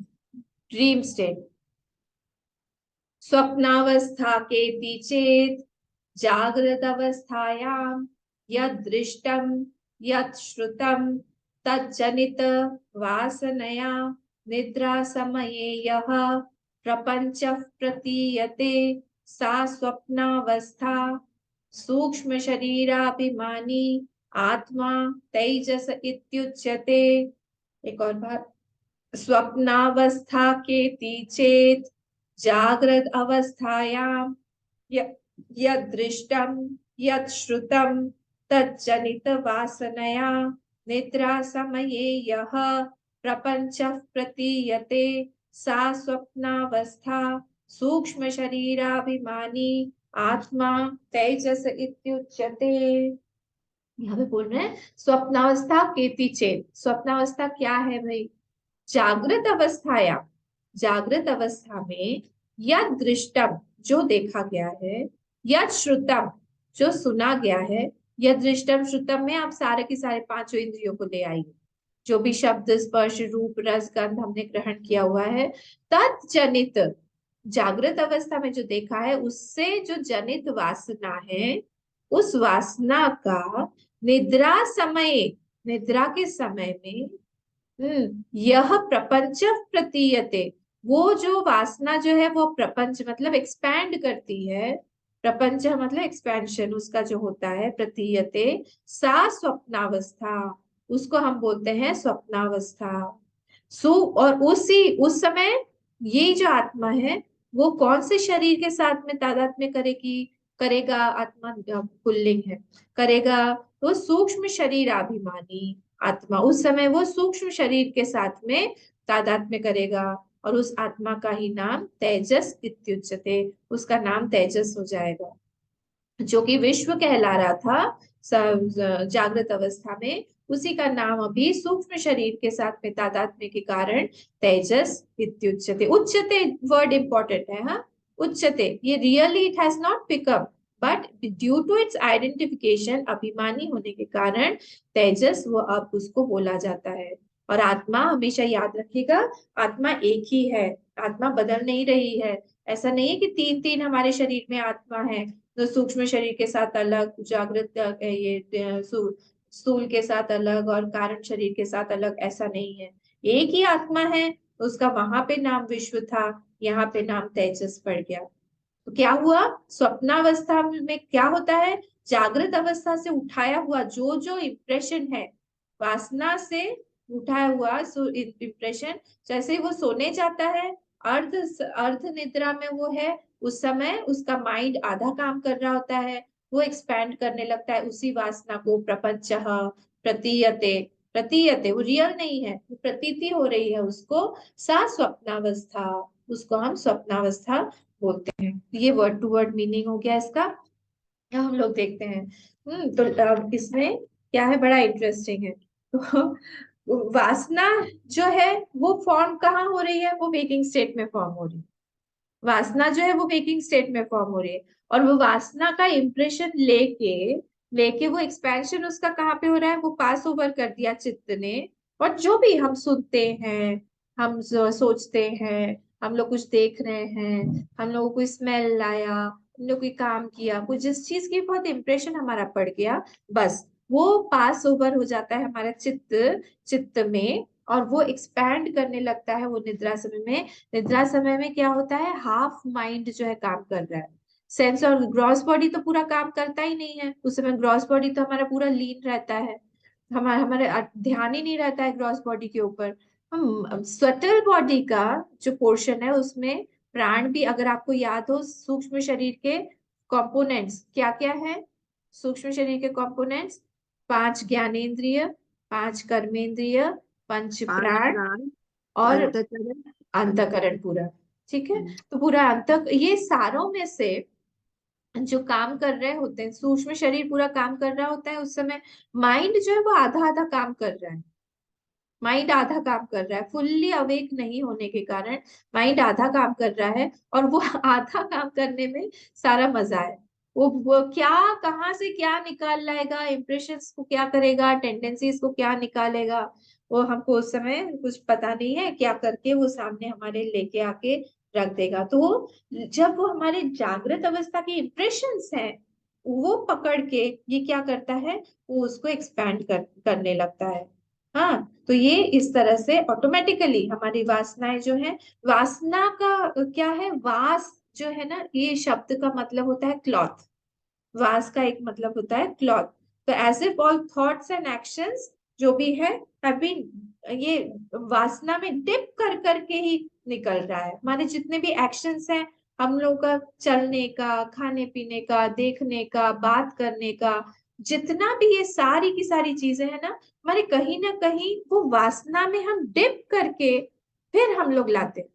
Speaker 1: ड्रीम स्टेट, स्वप्नावस्था के चेत जागृत अवस्थायां यद दृष्टम यद श्रुतम तज्जनित वासनया निद्रा समये यह प्रपंच प्रतीयते सा स्वप्नावस्था सूक्ष्म शरीराभिमानी आत्मा तेजस इत्युच्यते। एक और बार, स्वप्नावस्था के चेत जागृत अवस्थायां यद दृष्टम यद श्रुतम तज्जनित वासनया निद्रा समये यह प्रपंच प्रतीयते सा स्वप्नावस्था सूक्ष्म शरीराभिमानी आत्मा तेजस इत्युच्यते। यहाँ पे बोल रहे हैं स्वप्नावस्था केति चेत। स्वप्नावस्था क्या है भाई? जागृत अवस्थाया, जागृत अवस्था में यद दृष्टम जो देखा गया है, यद श्रुतम जो सुना गया है। यद दृष्टम श्रुतम में आप सारे के सारे पांचों इंद्रियों को ले आइए, जो भी शब्द स्पर्श रूप रस गंध हमने ग्रहण किया हुआ है। तत्जनित, जागृत अवस्था में जो देखा है उससे जो जनित वासना है, उस वासना का निद्रा समय, निद्रा के समय में यह प्रपंच प्रतीयते, वो जो वासना जो है वो प्रपंच मतलब एक्सपैंड करती है, प्रपंच मतलब एक्सपेंशन उसका जो होता है, प्रतीयते सा स्वप्नावस्था, उसको हम बोलते हैं स्वप्नावस्था। सो और उस समय ये जो आत्मा है वो कौन से शरीर के साथ में तादात्म्य करेगी, करेगा, आत्मा पुल्लिंग है, करेगा तो सूक्ष्म शरीर अभिमानी आत्मा, उस समय वो सूक्ष्म शरीर के साथ में तादात्म्य करेगा, और उस आत्मा का ही नाम तेजस इत्युच्यते, उसका नाम तेजस हो जाएगा। जो कि विश्व कहला रहा था जागृत अवस्था में, उसी का नाम अभी सूक्ष्म शरीर के साथ में तादात्म्य के कारण तेजस इत्युच्यते। उच्यते वर्ड इंपॉर्टेंट है, हाँ, उच्यते, ये really it has not pickup, but due to its identification, अभिमानी होने के कारण तेजस वो अब उसको बोला जाता है। और आत्मा हमेशा याद रखिएगा, आत्मा एक ही है, आत्मा बदल नहीं रही है। ऐसा नहीं है कि तीन तीन हमारे शरीर में आत्मा है, तो सूक्ष्म शरीर के साथ अलग, जागृत ये स्थूल के साथ अलग और कारण शरीर के साथ अलग, ऐसा नहीं है, एक ही आत्मा है। उसका वहां पे नाम विश्व था, यहाँ पे नाम तेजस पड़ गया। तो क्या हुआ, स्वप्नावस्था में क्या होता है, जागृत अवस्था से उठाया हुआ जो जो इम्प्रेशन है, वासना से उठाया हुआ इम्प्रेशन, जैसे वो सोने जाता है, अर्ध अर्ध निद्रा में वो है, उस समय उसका माइंड आधा काम कर रहा होता है, वो एक्सपैंड करने लगता है उसी वासना को, प्रपंच प्रतीयते, प्रतीयते वो रियल नहीं है, वो प्रतीति हो रही है उसको, सा स्वप्नावस्था, उसको हम स्वप्नावस्था बोलते हैं। ये वर्ड टू वर्ड मीनिंग हो गया इसका। अब हम लोग देखते हैं, तो इसमें क्या है, बड़ा इंटरेस्टिंग है। तो वासना जो है वो फॉर्म कहाँ हो रही है, वो वेकिंग स्टेट में फॉर्म हो रही है, वासना जो है वो वेकिंग स्टेट में फॉर्म हो रही है, और वो वासना का इम्प्रेशन लेके लेके वो एक्सपेंशन उसका कहाँ पे हो रहा है, वो पास ओवर कर दिया चित्त ने, और जो भी हम सुनते हैं, हम सोचते हैं, हम लोग कुछ देख रहे हैं, हम लोगों को स्मेल आया, हम लोग कोई काम किया, कुछ जिस चीज की बहुत इम्प्रेशन हमारा पड़ गया, बस वो पास ओवर हो जाता है हमारा चित्त चित्त में, और वो एक्सपैंड करने लगता है वो निद्रा समय में। निद्रा समय में क्या होता है, हाफ माइंड जो है काम कर रहा है, सेंस और ग्रॉस बॉडी तो पूरा काम करता ही नहीं है उस समय, ग्रॉस बॉडी तो हमारा पूरा लीन रहता है, हमारा हमारे ध्यान ही नहीं रहता है ग्रॉस बॉडी के ऊपर। हम सटल बॉडी का जो पोर्शन है उसमें प्राण भी, अगर आपको याद हो, सूक्ष्म शरीर के कंपोनेंट्स क्या क्या है, सूक्ष्म शरीर के कंपोनेंट्स, 5 ज्ञानेंद्रिय, 5 कर्मेंद्रिय, पंच
Speaker 3: पांच
Speaker 1: प्राण
Speaker 3: प्राण,
Speaker 1: और
Speaker 3: अंतःकरण,
Speaker 1: अंतःकरण पूरा, ठीक है।
Speaker 3: हम्म,
Speaker 1: तो पूरा ये सारों में से जो काम कर रहे होते हैं, सूक्ष्म शरीर पूरा काम कर रहा होता है उस समय, माइंड जो है वो आधा आधा काम कर रहा है, माइंड आधा काम कर रहा है, फुल्ली अवेक नहीं होने के कारण माइंड आधा काम कर रहा है, और वो आधा काम करने में सारा मजा है। वो क्या, कहाँ से क्या निकाल लाएगा, इम्प्रेशंस को क्या करेगा, टेंडेंसीज को क्या निकालेगा, वो हमको उस समय कुछ पता नहीं है, क्या करके वो सामने हमारे लेके आके रख देगा। तो जब वो हमारे जागृत अवस्था के इम्प्रेशंस हैं, वो पकड़ के ये क्या करता है, वो उसको एक्सपैंड करने लगता है। हाँ, तो ये इस तरह से ऑटोमेटिकली हमारी वासनाएं जो है, वासना का क्या है, वास जो है ना, ये शब्द का मतलब होता है क्लॉथ, वास का एक मतलब होता है क्लॉथ। तो as if all thoughts and actions जो भी है हैव बीन, ये वासना में डिप कर करके ही निकल रहा है, हमारे जितने भी एक्शंस हैं, हम लोग का चलने का, खाने पीने का, देखने का, बात करने का, जितना भी ये सारी की सारी चीजें हैं ना, हमारे कहीं ना कहीं वो वासना में हम डिप करके फिर हम लोग लाते हैं।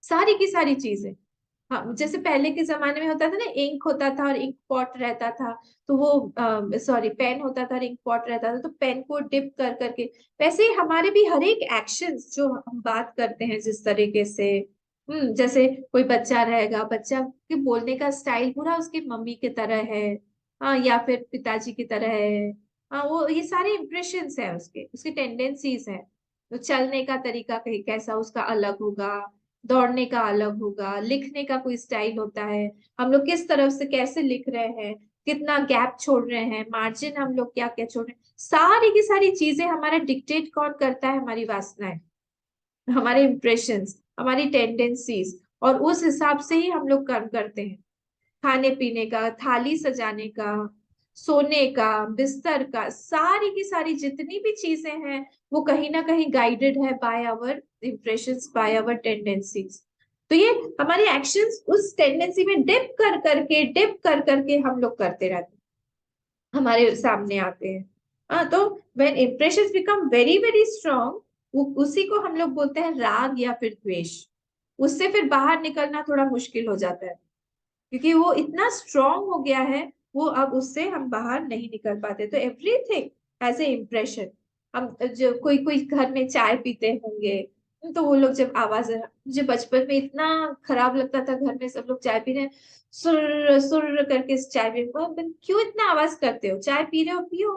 Speaker 1: सारी की सारी चीजें, हाँ, जैसे पहले के जमाने में होता था ना, इंक होता था और इंक पॉट रहता था, तो वो सॉरी पेन होता था और इंक पॉट रहता था, तो पेन को डिप कर करके, वैसे ही हमारे भी हर एक एक्शंस जो हम बात करते हैं जिस तरीके से, जैसे कोई बच्चा रहेगा, बच्चा के बोलने का स्टाइल पूरा उसकी मम्मी की तरह है, हाँ, या फिर पिताजी की तरह है, हाँ, वो ये सारे इम्प्रेशंस है उसके, उसकी टेंडेंसीज है। तो चलने का तरीका कहीं कैसा उसका अलग होगा, दौड़ने का अलग होगा, लिखने का कोई स्टाइल होता है, हम लोग किस तरफ से कैसे लिख रहे हैं, कितना गैप छोड़ रहे हैं, मार्जिन हम लोग क्या क्या छोड़ रहे हैं, सारी की सारी चीजें हमारा डिक्टेट कौन करता है, हमारी वासनाएं, हमारे इम्प्रेशंस। हमारी टेंडेंसीज, और उस हिसाब से ही हम लोग कर्म करते हैं। खाने पीने का, थाली सजाने का, सोने का, बिस्तर का, सारी की सारी जितनी भी चीजें हैं वो कहीं ना कहीं गाइडेड है by our impressions, by our tendencies. तो ये हमारे एक्शंस उस टेंडेंसी में डिप कर करके हम लोग करते रहते हैं, हमारे सामने आते हैं। हाँ, तो when impressions become very very strong, उसी को हम लोग बोलते हैं राग या फिर द्वेष। उससे फिर बाहर निकलना थोड़ा मुश्किल हो जाता है, क्योंकि वो इतना स्ट्रॉन्ग हो गया है, वो अब उससे हम बाहर नहीं निकल पाते। तो एवरीथिंग एज ए इम्प्रेशन। हम जो कोई कोई घर में चाय पीते होंगे, तो वो लोग जब आवाज, मुझे बचपन में इतना खराब लगता था, घर में सब लोग चाय पी रहे हैं, सुर सुर करके चाय पी, क्यों इतना आवाज करते हो, चाय पी रहे हो पियो।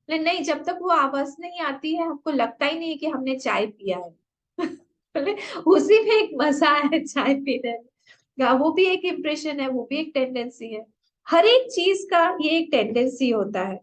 Speaker 1: लेकिन नहीं, जब तक वो आवाज नहीं आती है हमको लगता ही नहीं है कि हमने चाय पिया है। बोले, उसी में एक मजा है चाय पीने में। वो भी एक इम्प्रेशन है, वो भी एक टेंडेंसी है। हर एक चीज का ये एक टेंडेंसी होता है।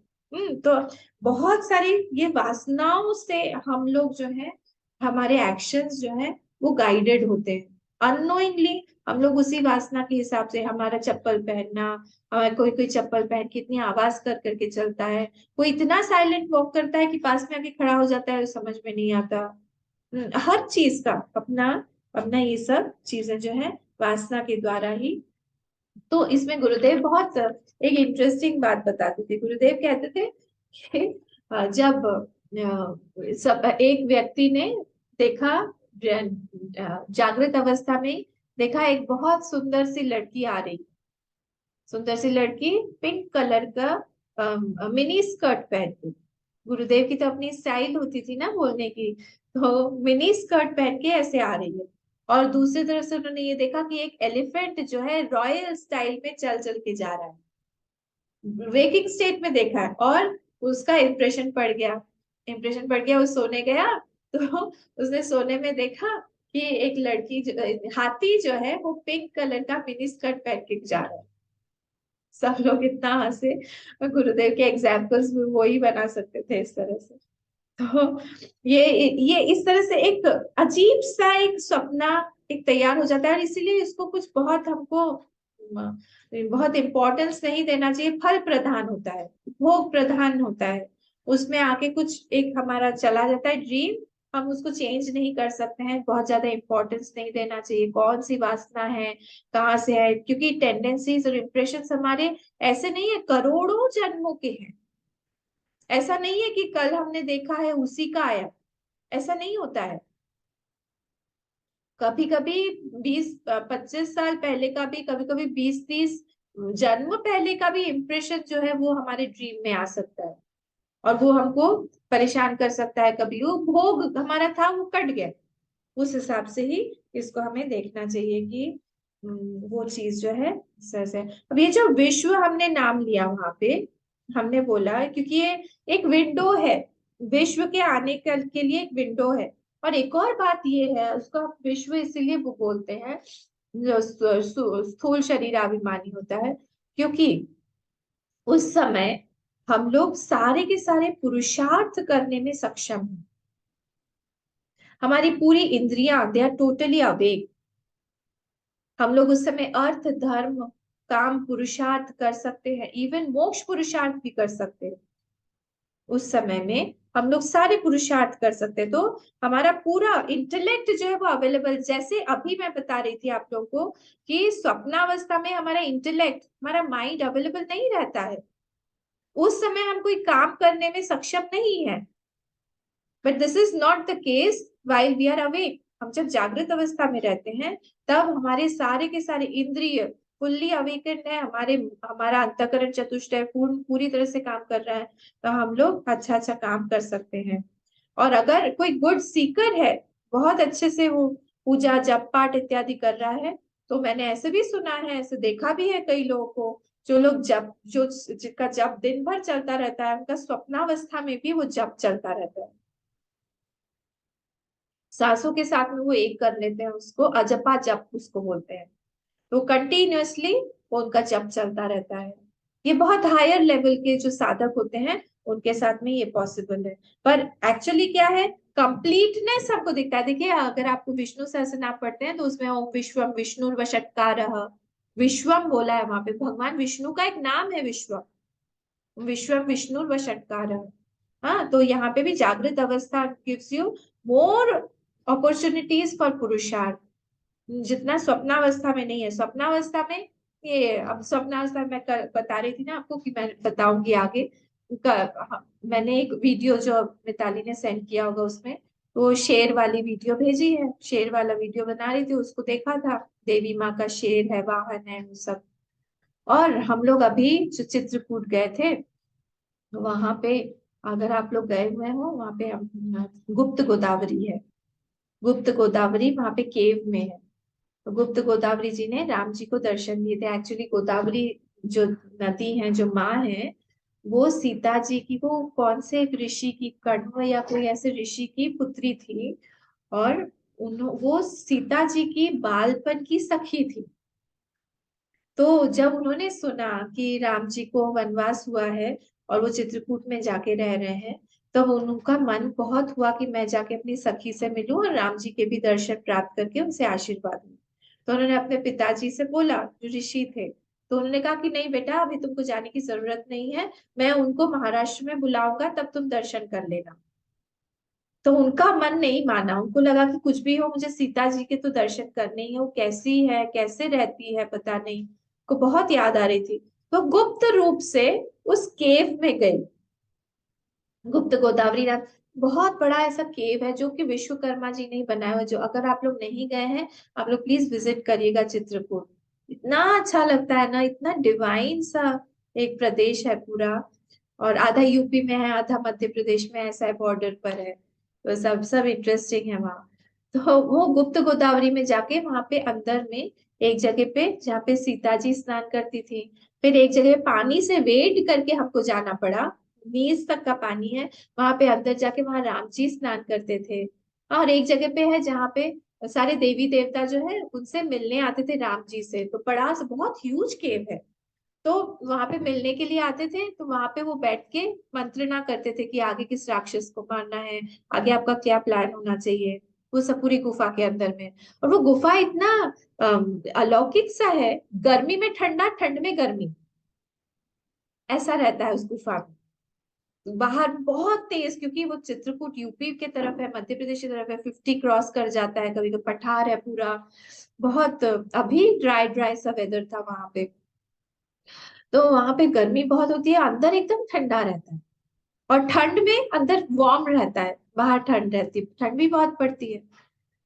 Speaker 1: तो बहुत सारी ये वासनाओं से हम लोग जो है, हमारे एक्शंस जो है वो गाइडेड होते हैं अननोइंगली। हम लोग उसी वासना के हिसाब से, हमारा चप्पल पहनना, हमारा कोई कोई चप्पल पहन के इतनी आवाज कर करके चलता है, कोई इतना साइलेंट वॉक करता है कि पास में आके खड़ा हो जाता है, समझ में नहीं आता। हर चीज का अपना अपना ये सब चीजें जो है वासना के द्वारा ही। तो इसमें गुरुदेव बहुत एक इंटरेस्टिंग बात बताते थे। गुरुदेव कहते थे कि जब सब एक व्यक्ति ने देखा, जागृत अवस्था में देखा, एक बहुत सुंदर सी लड़की आ रही, सुंदर सी लड़की पिंक कलर का मिनी स्कर्ट पहन के। गुरुदेव की तो अपनी स्टाइल होती थी ना बोलने की, तो मिनी स्कर्ट पहन के ऐसे आ रही है। और दूसरी तरफ से उन्होंने ये देखा कि एक एलिफेंट जो है रॉयल स्टाइल में चल चल के जा रहा है। वेकिंग स्टेट में देखा है, और उसका इम्प्रेशन पड़ गया, इम्प्रेशन पड़ गया। वो सोने गया तो उसने सोने में देखा कि एक लड़की हाथी जो है वो पिंक कलर का मिनी स्कर्ट पहन के जा रहा है। सब लोग इतना हंसे। गुरुदेव के एग्जाम्पल्स भी वो ही बना सकते थे इस तरह से। तो ये इस तरह से एक अजीब सा एक सपना एक तैयार हो जाता है, और इसीलिए इसको कुछ बहुत हमको बहुत इम्पोर्टेंस नहीं देना चाहिए। फल प्रधान होता है, भोग प्रधान होता है, उसमें आके कुछ एक हमारा चला जाता है ड्रीम, हम उसको चेंज नहीं कर सकते हैं। बहुत ज्यादा इम्पोर्टेंस नहीं देना चाहिए कौन सी वासना है, कहाँ से है, क्योंकि टेंडेंसीज और इम्प्रेशंस हमारे ऐसे नहीं है, करोड़ों जन्मों के हैं। ऐसा नहीं है कि कल हमने देखा है उसी का आया, ऐसा नहीं होता है। कभी कभी 20-25 साल पहले का भी, कभी कभी 20-30 जन्म पहले का भी इम्प्रेशन जो है वो हमारे ड्रीम में आ सकता है, और वो हमको परेशान कर सकता है। कभी वो भोग हमारा था वो कट गया, उस हिसाब से ही इसको हमें देखना चाहिए कि वो चीज जो है सर से। अब ये जो विश्व हमने नाम लिया वहां पे, हमने बोला क्योंकि ये एक विंडो है, विश्व के आने के लिए एक विंडो है। और एक और बात ये है, उसको हम विश्व इसीलिए वो बोलते हैं जो स्थूल शरीराभिमानी होता है, क्योंकि उस समय हम लोग सारे के सारे पुरुषार्थ करने में सक्षम हैं। हमारी पूरी इंद्रियां दे आर टोटली अवेक। हम लोग उस समय अर्थ, धर्म, काम, पुरुषार्थ कर सकते हैं, इवन मोक्ष पुरुषार्थ भी कर सकते हैं। उस समय में हम लोग सारे पुरुषार्थ कर सकते हैं। तो हमारा पूरा इंटेलेक्ट जो है वो अवेलेबल, जैसे अभी मैं बता रही थी आप लोगों को कि स्वप्नावस्था में हमारा इंटेलेक्ट, हमारा माइंड अवेलेबल नहीं रहता है, उस समय हम कोई काम करने में सक्षम नहीं है। But this is not the case while we are awake. हम जब जागृत अवस्था में रहते हैं तब हमारे सारे के सारे इंद्रिय फुल्ली अवेकन है, हमारा अंतःकरण चतुष्टय पूरी तरह से काम कर रहा है, तो हम लोग अच्छा अच्छा काम कर सकते हैं। और अगर कोई गुड सीकर है, बहुत अच्छे से वो पूजा जप पाठ इत्यादि कर रहा है, तो मैंने ऐसे भी सुना है, ऐसे देखा भी है कई लोगों को, जो लोग जप, जो जिनका जप दिन भर चलता रहता है, उनका स्वप्नावस्था में भी वो जप चलता रहता है। सांसों के साथ में वो एक कर लेते हैं, उसको अजपा जप उसको बोलते हैं। तो कंटिन्यूअसली उनका जप चलता रहता है। ये बहुत हायर लेवल के जो साधक होते हैं उनके साथ में ये पॉसिबल है। पर एक्चुअली क्या है, कंप्लीटनेस सबको दिखता है। देखिए अगर आपको विष्णु सहस्त्रनाम पढ़ते हैं तो उसमें ओम विश्वम विष्णुर्वषट्कारः, विश्वम बोला है वहां पे, भगवान विष्णु का एक नाम है विश्वम, विश्वम विष्णुर्वषट्कारः। हाँ, तो यहाँ पे भी जागृत अवस्था gives you more opportunities for पुरुषार्थ, जितना स्वप्नावस्था में नहीं है। स्वप्नावस्था में ये, अब स्वप्नावस्था में मैं बता रही थी ना आपको कि मैं बताऊंगी आगे हाँ, मैंने एक वीडियो जो मिताली ने सेंड किया होगा उसमें, तो शेर वाली वीडियो भेजी है, शेर वाला वीडियो बना रही थी, उसको देखा था, देवी माँ का शेर है, वाहन है, वो सब। और हम लोग अभी जो चित्रकूट गए थे, वहां पे अगर आप लोग गए हुए हो, वहां पे गुप्त गोदावरी है, गुप्त गोदावरी वहां पे केव में है। तो गुप्त गोदावरी जी ने राम जी को दर्शन दिए थे। एक्चुअली गोदावरी जो नदी है, जो माँ है, वो सीता जी की, वो कौन से एक ऋषि की, कण्व या कोई ऐसे ऋषि की पुत्री थी, और वो सीता जी की बालपन की सखी थी। तो जब उन्होंने सुना कि राम जी को वनवास हुआ है और वो चित्रकूट में जाके रह रहे हैं, तब उनका मन बहुत हुआ कि मैं जाके अपनी सखी से मिलूं और राम जी के भी दर्शन प्राप्त करके उनसे आशीर्वाद लूं। तो उन्होंने अपने पिताजी से बोला, जो ऋषि थे, तो उन्होंने कहा कि नहीं बेटा, अभी तुमको जाने की जरूरत नहीं है, मैं उनको महाराष्ट्र में बुलाऊंगा, तब तुम दर्शन कर लेना। तो उनका मन नहीं माना, उनको लगा कि कुछ भी हो, मुझे सीता जी के तो दर्शन करने ही है, वो कैसी है, कैसे रहती है, पता नहीं, को बहुत याद आ रही थी। तो गुप्त रूप से उस केव में गई, गुप्त गोदावरी नाथ, बहुत बड़ा ऐसा केव है जो कि विश्वकर्मा जी ने ही बनाया हुआ। जो अगर आप लोग नहीं गए हैं, आप लोग प्लीज विजिट करिएगा चित्रकूट, इतना अच्छा लगता है ना, इतना डिवाइन सा एक प्रदेश है पूरा। और आधा यूपी में है, आधा मध्य प्रदेश में, ऐसा है, बॉर्डर पर है, तो सब सब इंटरेस्टिंग है वहाँ। तो वो गुप्त गोदावरी में जाके वहां पे अंदर में एक जगह पे, जहाँ पे सीता जी स्नान करती थी, फिर एक जगह पानी से वेट करके हमको जाना पड़ा, नीज तक का पानी है, वहां पे अंदर जाके वहां राम जी स्नान करते थे। और एक जगह पे है जहाँ पे सारे देवी देवता जो है उनसे मिलने आते थे राम जी से, तो बड़ा बहुत ह्यूज केव है। तो वहां पे मिलने के लिए आते थे, तो वहां पे वो बैठ के मंत्रणा करते थे कि आगे किस राक्षस को मारना है, आगे आपका क्या प्लान होना चाहिए, वो सब पूरी गुफा के अंदर में। और वो गुफा इतना अलौकिक सा है, गर्मी में ठंडा, ठंड में गर्मी, ऐसा रहता है उस गुफा में। बाहर बहुत तेज, क्योंकि वो चित्रकूट यूपी के तरफ है, मध्य प्रदेश की तरफ है, 50 क्रॉस कर जाता है कभी, तो पठार है पूरा, बहुत। अभी ड्राई ड्राई सा वेदर था वहां पे, तो वहां पे गर्मी बहुत होती है, अंदर एकदम ठंडा रहता है, और ठंड में अंदर वार्म रहता है, बाहर ठंड रहती है, ठंड भी बहुत पड़ती है।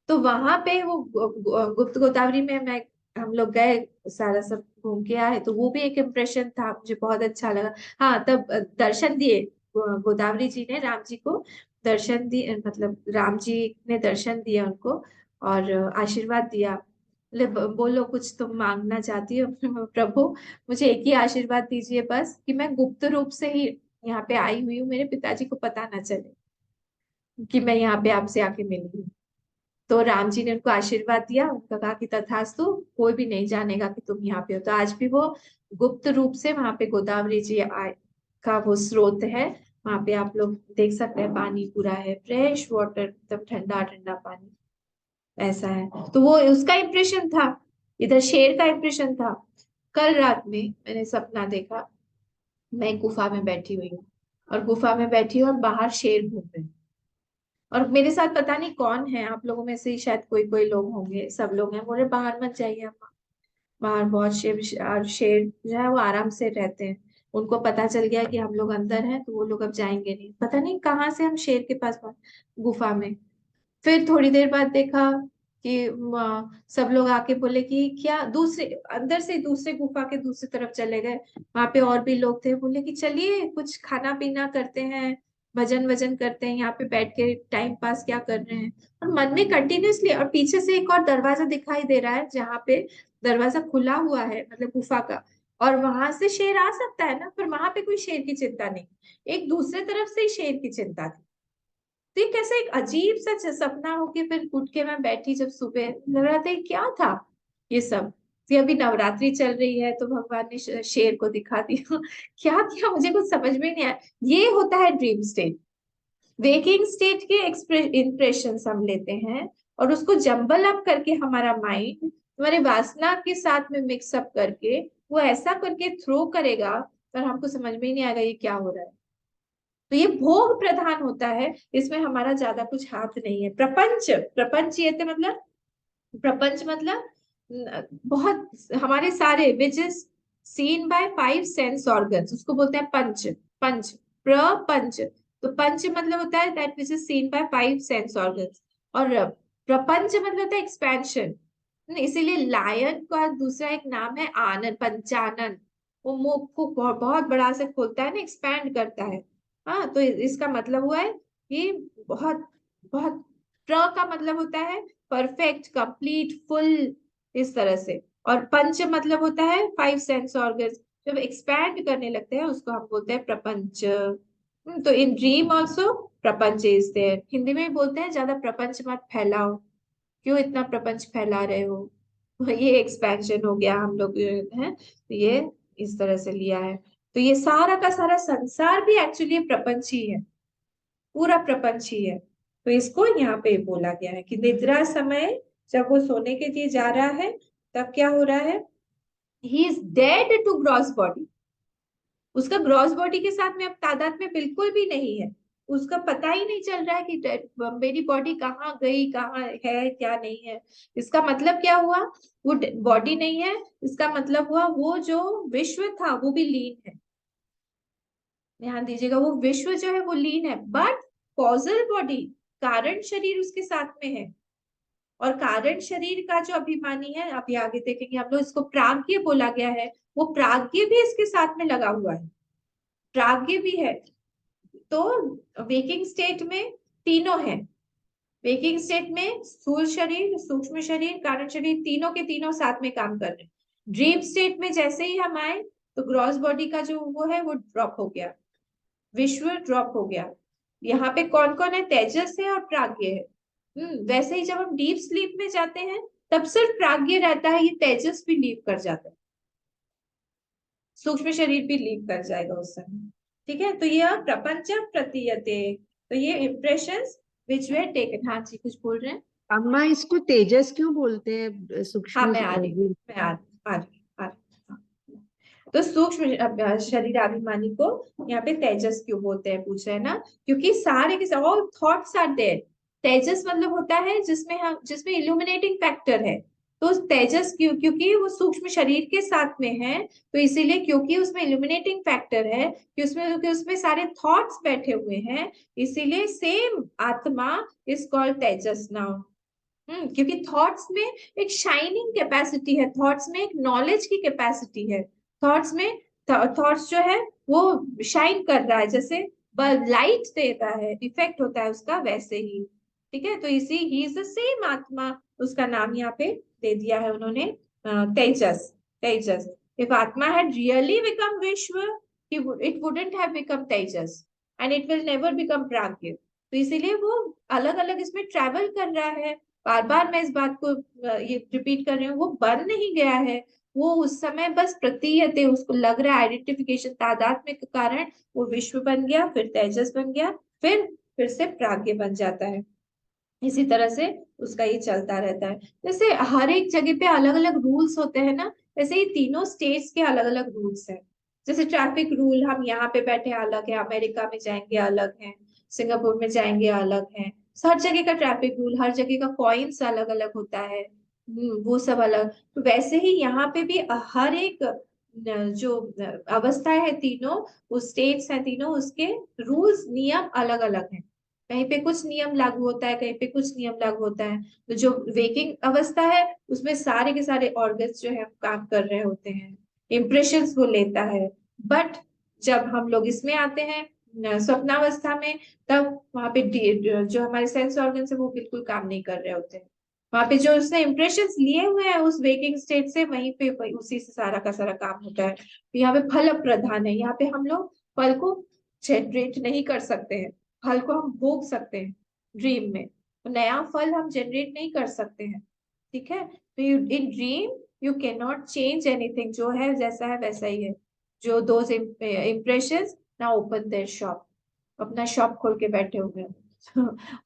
Speaker 1: तो वहां पे वो गुप्त गोदावरी में मैं, हम लोग गए, सारा सब घूम के आए, तो वो भी एक इम्प्रेशन था, मुझे बहुत अच्छा लगा। हाँ, तब दर्शन दिए गोदावरी जी ने राम जी को, दर्शन दिए, मतलब राम जी ने दर्शन दिया उनको, और आशीर्वाद दिया। बोले, बोलो कुछ तुम मांगना चाहती हो प्रभु, मुझे एक ही आशीर्वाद दीजिए बस, कि मैं गुप्त रूप से ही यहाँ पे आई हुई हूँ, मेरे पिताजी को पता ना चले कि मैं यहाँ पे आपसे आके मिली हूँ। तो राम जी ने उनको आशीर्वाद दिया, उनका कहा कि तथास्तु, कोई भी नहीं जानेगा कि तुम यहाँ पे हो। तो आज भी वो गुप्त रूप से वहां पे गोदावरी जी का वो स्रोत है, वहां पे आप लोग देख सकते हैं, पानी पूरा है, फ्रेश वाटर, एकदम ठंडा ठंडा पानी, ऐसा है। तो वो उसका इंप्रेशन था, इधर शेर का इंप्रेशन था। कल रात में मैंने सपना देखा, मैं एक गुफा में बैठी हुई हूँ, और गुफा में बैठी हूँ और बाहर शेर घूम रहे हैं, और मेरे साथ पता नहीं कौन है, आप लोगों में से ही शायद कोई कोई लोग होंगे, सब लोग हैं, बोले बाहर मत जाइए अम्मा, बाहर बहुत शेर, और शेर जो है वो आराम से रहते हैं, उनको पता चल गया कि हम लोग अंदर हैं, तो वो लोग अब जाएंगे नहीं, पता नहीं कहाँ से हम शेर के पास गुफा में। फिर थोड़ी देर बाद देखा कि सब लोग आके बोले कि क्या, दूसरे अंदर से दूसरे गुफा के दूसरी तरफ चले गए, वहां पे और भी लोग थे, बोले कि चलिए कुछ खाना पीना करते हैं, भजन वजन करते हैं, यहाँ पे बैठ के टाइम पास क्या कर रहे हैं। और मन में कंटिन्यूअसली, और पीछे से एक और दरवाजा दिखाई दे रहा है, जहाँ पे दरवाजा खुला हुआ है, मतलब गुफा का, और वहां से शेर आ सकता है ना, पर वहां पे कोई शेर की चिंता नहीं, एक दूसरे तरफ से ही शेर की चिंता थी। तो ये कैसे एक अजीब सा सपना होके फिर उठ के मैं बैठी, जब सुबह लग रहा था ये क्या था, ये सब। कि अभी नवरात्रि चल रही है, तो भगवान ने शेर को दिखा दिया क्या किया, मुझे कुछ समझ में नहीं आया। ये होता है ड्रीम स्टेट, वेकिंग स्टेट के इंप्रेशन हम लेते हैं और उसको जंबल अप करके हमारा माइंड हमारे वासना के साथ में मिक्स अप करके वो ऐसा करके थ्रो करेगा पर हमको समझ में ही नहीं आएगा ये क्या हो रहा है। तो ये भोग प्रधान होता है, इसमें हमारा ज्यादा कुछ हाथ नहीं है। प्रपंच, प्रपंच ये मतलब, प्रपंच मतलब बहुत हमारे सारे which is seen by 5 sense organs, उसको बोलते हैं पंच। पंच, प्रपंच। तो पंच मतलब होता है that which is seen by 5 sense organs, और प्रपंच मतलब होता है एक्सपेंशन। इसीलिए लायन का दूसरा एक नाम है आनन, पंचानन। वो मुख को बहुत बड़ा से खोलता है ना, एक्सपैंड करता है। हाँ, तो इसका मतलब हुआ है कि बहुत बहुत, प्र का मतलब होता है परफेक्ट, कंप्लीट, फुल, इस तरह से। और पंच मतलब होता है 5 सेंस ऑर्गन्स, जब एक्सपैंड करने लगते हैं उसको हम बोलते हैं प्रपंच। तो इन ड्रीम ऑल्सो प्रपंच इज देयर। हिंदी में भी बोलते हैं ज्यादा प्रपंच मत फैलाओ, क्यों इतना प्रपंच फैला रहे हो। तो ये एक्सपेंशन हो गया हम लोग हैं, तो ये इस तरह से लिया है। तो ये सारा का सारा संसार भी एक्चुअली प्रपंच ही है, पूरा प्रपंच ही है। तो इसको यहाँ पे बोला गया है कि निद्रा समय जब वो सोने के लिए जा रहा है तब क्या हो रहा है, he is dead to gross body. उसका ग्रॉस बॉडी के साथ में अब तादाद में बिल्कुल भी नहीं है, उसका पता ही नहीं चल रहा है कि मेरी बॉडी कहाँ गई, कहाँ है, क्या नहीं है। इसका मतलब क्या हुआ, वो बॉडी नहीं है, इसका मतलब हुआ वो जो विश्व था वो भी लीन है। ध्यान दीजिएगा, वो विश्व जो है वो लीन है, बट कॉजल बॉडी, कारण शरीर उसके साथ में है। और कारण शरीर का जो अभिमानी है, अभी आगे देखेंगे हम लोग, इसको प्राज्ञ बोला गया है, वो प्राज्ञ भी इसके साथ में लगा हुआ है, प्राज्ञ भी है। तो वेकिंग स्टेट में तीनों है। वेकिंग स्टेट में स्थूल शरीर, सूक्ष्म शरीर, कारण शरीर, तीनों के तीनों साथ में काम कर रहे हैं। ड्रीम स्टेट में जैसे ही हम आए तो ग्रॉस बॉडी का जो वो है वो ड्रॉप हो गया, विश्व ड्रॉप हो गया। यहाँ पे कौन कौन है, तेजस है और प्राज्ञ है। वैसे ही जब हम डीप स्लीप में जाते हैं तब सिर्फ प्राज्ञ रहता है, ये तेजस भी लीव कर जाता है, सूक्ष्म शरीर भी लीव कर जाएगा उस समय। ठीक है, तो ये प्रपंच प्रतीयते, तो ये इंप्रेशंस विच वे टेकन। हाँ जी, कुछ बोल रहे हैं।
Speaker 3: अम्मा इसको तेजस क्यों बोलते हैं
Speaker 1: हाँ,
Speaker 3: सूक्ष्म
Speaker 1: मैं आ रही हूँ, मैं आ रही हूँ। हाँ। तो सूक्ष्म शरीर अभिमानी को यहाँ पे तेजस क्यों बोलते हैं, पूछ रहे हैं ना, क्योंकि सारे के ऑल थॉट्स आर देयर। तेजस मतलब होता है जिसमें इल्यूमिनेटिंग फैक्टर है। तो तेजस क्योंकि वो सूक्ष्म शरीर के साथ में है, तो इसीलिए क्योंकि उसमें इल्यूमिनेटिंग फैक्टर है, क्योंकि उसमें सारे थॉट्स बैठे हुए हैं, इसीलिए सेम आत्मा इज कॉल्ड तेजस नाउ। क्योंकि थॉट्स में एक शाइनिंग कैपेसिटी है, थॉट्स में एक नॉलेज की कैपेसिटी है, थॉट्स में, थॉट्स जो है वो शाइन कर रहा है, जैसे बल्ब लाइट देता है, इफेक्ट होता है उसका, वैसे ही। ठीक है, तो इसी ही इज द सेम आत्मा, उसका नाम यहाँ पे दे दिया है उन्होंने, तेजस। तेजस, इफ आत्मा had really become विश्व, it wouldn't have become Tejas, and it will never become प्राज्ञ। तो इसीलिए वो अलग अलग इसमें ट्रेवल कर रहा है। बार बार मैं इस बात को ये रिपीट कर रही हूँ, वो बन नहीं गया है, वो उस समय बस प्रतीयते, उसको लग रहा है, आइडेंटिफिकेशन, तादात्म्य के कारण वो विश्व बन गया, फिर तेजस बन गया, फिर से प्राज्ञ बन जाता है। इसी तरह से उसका ये चलता रहता है। जैसे हर एक जगह पे अलग अलग रूल्स होते हैं ना, वैसे ही तीनों स्टेट्स के अलग अलग रूल्स हैं। जैसे ट्रैफिक रूल, हम यहाँ पे बैठे अलग है, अमेरिका में जाएंगे अलग है, सिंगापुर में जाएंगे अलग है। हर जगह का ट्रैफिक रूल, हर जगह का कॉइन्स अलग अलग होता है, वो सब अलग। तो वैसे ही यहाँ पे भी हर एक जो अवस्था है तीनों, वो स्टेट्स हैं तीनों, उसके रूल्स नियम अलग अलग हैं। कहीं पे कुछ नियम लागू होता है, कहीं पे कुछ नियम लागू होता है। तो जो वेकिंग अवस्था है उसमें सारे के सारे ऑर्गन्स जो है काम कर रहे होते हैं, इम्प्रेशंस वो लेता है। बट जब हम लोग इसमें आते हैं स्वप्नावस्था में, तब वहां पे जो हमारे सेंस ऑर्गन्स है वो बिल्कुल काम नहीं कर रहे होते हैं। वहां पे जो उसने इम्प्रेशंस लिए हुए हैं उस वेकिंग स्टेट से, वहीं पे उसी से सारा का सारा काम होता है। तो यहाँ पे फल प्रधान है, यहाँ पे हम लोग फल को जनरेट नहीं कर सकते हैं, फल को हम भोग सकते हैं ड्रीम में, तो नया फल हम जनरेट नहीं कर सकते हैं। ठीक है, तो in dream you can not change anything, जो है जैसा है वैसा ही है। जो those impressions now open there shop, अपना शॉप खोल के बैठे हुए हैं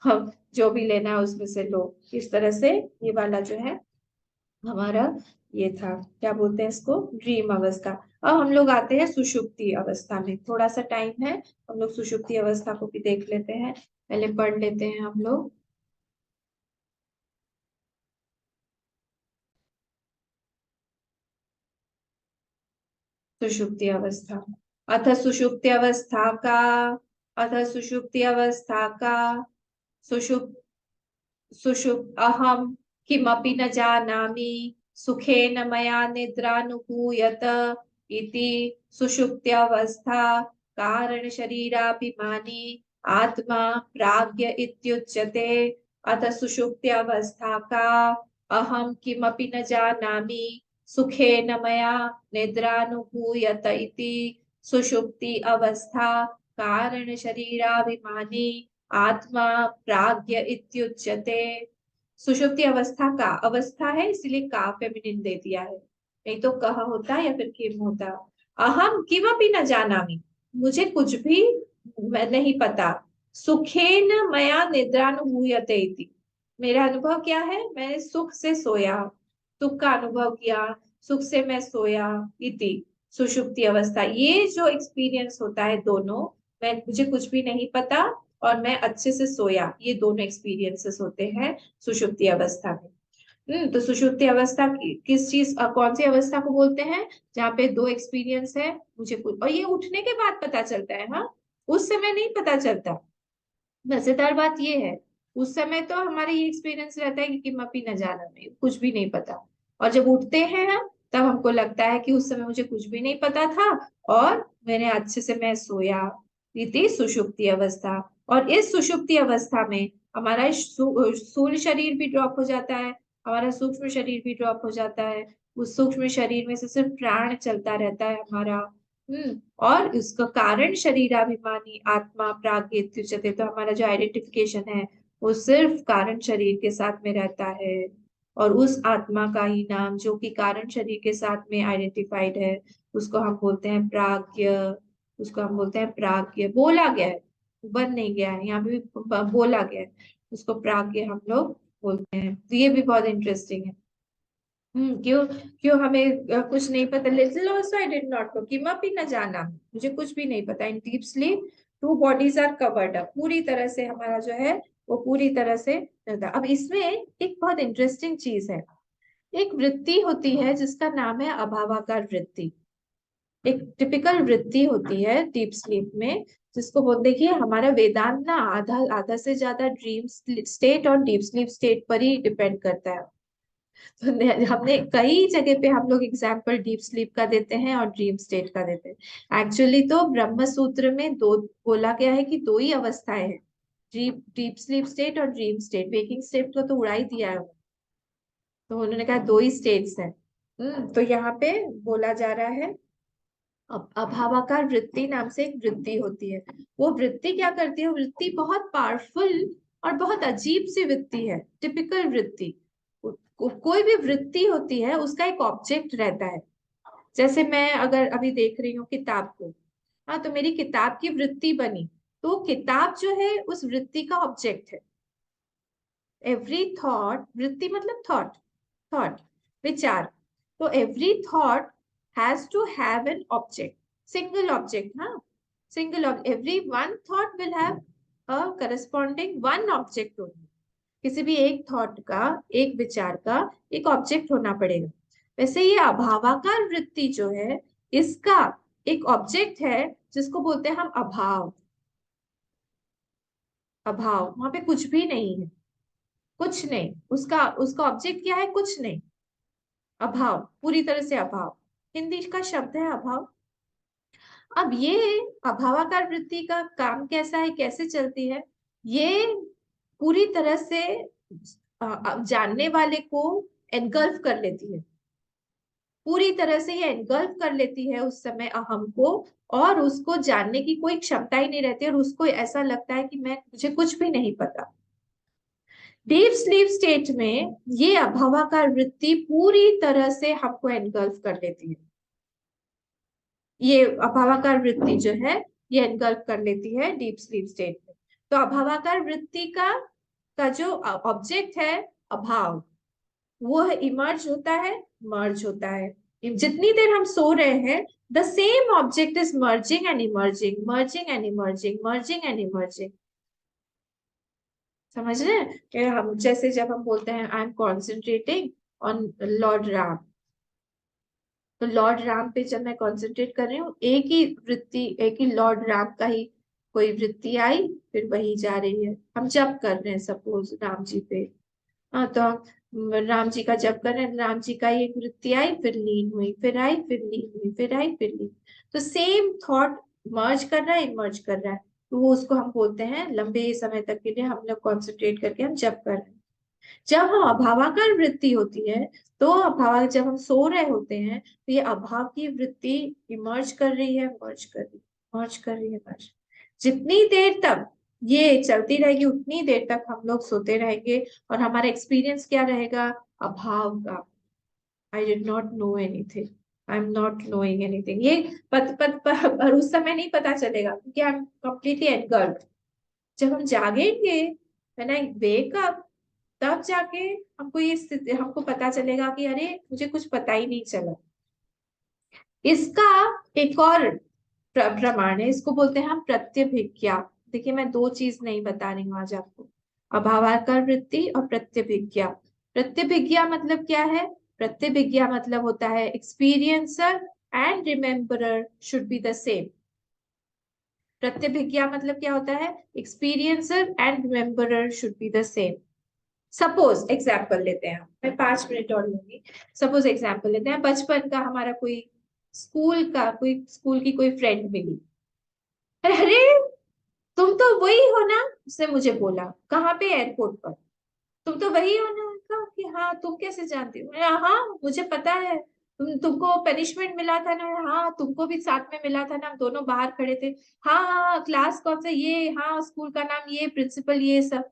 Speaker 1: हम जो भी लेना है उसमें से लो। इस तरह से ये वाला जो है हमारा ये था, क्या बोलते हैं इसको, ड्रीम अवस्था। अब हम लोग आते हैं सुषुप्ति अवस्था में। थोड़ा सा टाइम है, हम लोग सुषुप्ति अवस्था को भी देख लेते हैं। पहले पढ़ लेते हैं हम लोग। सुषुप्ति अवस्था। अथ सुषुप्ति अवस्था का, अथ सुषुप्ति अवस्था का, सुषुप्त सुषुप्त अहम किमपि न जानामि सुखेन मया निद्रानुभूयत इति सुषुप्त्यावस्था कारण शरीराभिमानी आत्मा प्राज्ञ इत्युच्यते। अथ सुषुप्त्यावस्था का अहम किमपि न जानामि सुखेन मया निद्रानुभूयत इति सुषुप्ति अवस्था कारण शरीराभिमानी आत्मा प्राज्ञ इत्युच्यते। सुषुप्ति अवस्था का अवस्था है इसलिए का फेमिनिन दे दिया है, नहीं तो कह होता या फिर किम होता। अहम किमपि न जानामि, मुझे कुछ भी नहीं पता। सुखेन मया निद्रानुभूयते इति, मेरा अनुभव क्या है, मैंने सुख से सोया, सुख का अनुभव किया, सुख से मैं सोया। इति सुषुप्ति अवस्था, ये जो एक्सपीरियंस होता है दोनों, मैं मुझे कुछ भी नहीं पता और मैं अच्छे से सोया, ये दोनों एक्सपीरियंसेस होते हैं सुषुप्ति अवस्था में। तो सुषुप्ति अवस्था किस चीज कौन सी अवस्था को बोलते हैं, जहाँ पे दो एक्सपीरियंस है, मुझे कुछ, और ये उठने के बाद पता चलता है, हाँ, उस समय नहीं पता चलता। मजेदार बात ये है, उस समय तो हमारे ये एक्सपीरियंस रहता है कि किमपि न जाना, में कुछ भी नहीं पता, और जब उठते हैं हम तब हमको लगता है कि उस समय मुझे कुछ भी नहीं पता था और मैंने अच्छे से मैं सोया। इति सुषुप्ति अवस्था। और इस सुषुप्ति अवस्था में हमारा स्थूल शरीर भी ड्रॉप हो जाता है, हमारा सूक्ष्म शरीर भी ड्रॉप हो जाता है। उस सूक्ष्म शरीर में से सिर्फ प्राण चलता रहता है हमारा। और उसका कारण शरीराभिमानी आत्मा प्राग्ञ, तो हमारा जो आइडेंटिफिकेशन है वो सिर्फ कारण शरीर के साथ में रहता है। और उस आत्मा का ही नाम जो कि कारण शरीर के साथ में आइडेंटिफाइड है, उसको हम बोलते हैं प्राज्ञ। उसको हम बोलते हैं प्राज्ञ, बोला गया है, बन नहीं गया है, यहाँ पे भी बोला गया है, उसको प्राज्ञ हम लोग बोलते हैं। तो ये भी बहुत इंटरेस्टिंग है। क्यों, क्यों हमें कुछ नहीं पता। Little also I did not know, किमपि न जाना, मुझे कुछ भी नहीं पता। In deep sleep two bodies are covered up, पूरी तरह से हमारा जो है वो पूरी तरह से रहता। अब इसमें एक बहुत इंटरेस्टिंग चीज है, एक वृत्ति होती है जिसका नाम है अभावाकार वृत्ति। एक टिपिकल वृत्ति होती है डीप स्लीप में, जिसको बोल, देखिए हमारा वेदांत ना आधा आधा से ज्यादा ड्रीम स्टेट और डीप स्लीप स्टेट पर ही डिपेंड करता है। तो हमने कई जगह पे हम लोग एग्जाम्पल डीप स्लीप का देते हैं और ड्रीम स्टेट का देते हैं। एक्चुअली तो ब्रह्म सूत्र में दो बोला गया है कि दो ही अवस्थाएं हैं, डीप स्लीप स्टेट और ड्रीम स्टेट। वेकिंग स्टेट को तो उड़ा ही दिया है, तो उन्होंने कहा दो ही स्टेट्स हैं। तो यहाँ पे बोला जा रहा है अभावाकार वृत्ति नाम से एक वृत्ति होती है। वो वृत्ति क्या करती है, वृत्ति बहुत पावरफुल और बहुत अजीब सी वृत्ति है, टिपिकल वृत्ति। कोई भी वृत्ति होती है उसका एक ऑब्जेक्ट रहता है। जैसे मैं अगर अभी देख रही हूँ किताब को, हाँ, तो मेरी किताब की वृत्ति बनी, तो किताब जो है उस वृत्ति का ऑब्जेक्ट है। एवरी थॉट, वृत्ति मतलब थॉट, थॉट विचार, तो every thought has to have an object, single object, हाँ, single object. Every one thought will have a corresponding one object only. किसी भी एक थॉट का, एक विचार का एक ऑब्जेक्ट होना पड़ेगा। वैसे ये अभावाकार वृत्ति जो है, इसका एक ऑब्जेक्ट है जिसको बोलते हैं हम अभाव। अभाव, वहां पे कुछ भी नहीं है, कुछ नहीं, उसका उसका ऑब्जेक्ट क्या है, कुछ नहीं, अभाव, पूरी तरह से अभाव। हिंदी का शब्द है अभाव। अब ये अभावाकार वृत्ति का काम कैसा है, कैसे चलती है, ये पूरी तरह से जानने वाले को एनगल्फ कर लेती है, पूरी तरह से ये एनगल्फ कर लेती है उस समय अहम को, और उसको जानने की कोई क्षमता ही नहीं रहती, और उसको ऐसा लगता है कि मुझे कुछ भी नहीं पता। डीप स्लीप स्टेट में ये अभावाकार वृत्ति पूरी तरह से हमको एनगल्फ कर लेती है। ये अभावाकार वृत्ति जो है ये एनगल्फ कर लेती है डीप स्लीप स्टेट में। तो अभावाकार वृत्ति का जो ऑब्जेक्ट है अभाव, वो इमर्ज होता है, मर्ज होता है। जितनी देर हम सो रहे हैं the same object is merging and emerging, merging and emerging, merging and emerging. समझ रहे हैं कि हम जैसे जब हम बोलते हैं I am concentrating on Lord Ram, तो लॉर्ड राम पे जब मैं कंसंट्रेट कर रही हूँ, एक ही वृत्ति, एक ही लॉर्ड राम का ही कोई वृत्ति आई, फिर वही जा रही है। हम जप कर रहे हैं सपोज राम जी पे, हाँ, तो हम राम जी का जप कर रहे हैं, राम जी का ही एक वृत्ति आई, फिर लीन हुई, फिर आई, फिर लीन हुई, फिर आई, फिर लीन। तो सेम थॉट मर्ज कर रहा है, इमर्ज कर रहा है, तो वो उसको हम बोलते हैं लंबे समय तक के लिए हम लोग कॉन्सेंट्रेट करके हम जप कर रहे हैं। जब हम अभावाकार वृत्ति होती है, तो अभाव, जब हम सो रहे होते हैं तो ये अभाव की वृत्ति इमर्ज कर रही है, मर्ज कर रही है, मर्ज कर रही है, मर्ज। जितनी देर तक ये चलती रहेगी उतनी देर तक हम लोग सोते रहेंगे और हमारा एक्सपीरियंस क्या रहेगा, अभाव का। आई did not know anything, I am not knowing anything, ये पर उस समय नहीं पता चलेगा क्योंकि आई एम कंप्लीटली एनगल्फ्ड। जब हम जागेंगे, व्हेन आई वेक अप, तब जाके हमको ये स्थिति, हमको पता चलेगा कि अरे मुझे कुछ पता ही नहीं चला। इसका एक और प्रमाण है, इसको बोलते हैं हम प्रत्यभिज्ञा। देखिए मैं दो चीज नहीं बता रही हूँ आज आपको, अभावाकार वृत्ति और प्रत्यभिज्ञा। प्रत्यभिज्ञा मतलब क्या है? प्रत्यभिज्ञा मतलब होता है experiencer and rememberer should be the same. प्रत्यभिज्ञा मतलब क्या होता है? Experiencer and rememberer should be the same. Suppose example लेते हैं, मैं 5 मिनट और लूंगी। सपोज एग्जाम्पल लेते हैं, बचपन का हमारा कोई स्कूल की कोई फ्रेंड मिली, अरे तुम तो वही हो ना, उसने मुझे बोला, कहाँ पे? एयरपोर्ट पर। तुम तो वही हो ना? कहा कि हाँ, तुम कैसे जानती हो? हाँ मुझे पता है, तुमको पनिशमेंट मिला था ना? हाँ तुमको भी साथ में मिला था ना, हम दोनों बाहर खड़े थे। हाँ हाँ, क्लास कौन सा? ये, हाँ स्कूल का नाम ये, प्रिंसिपल ये सब।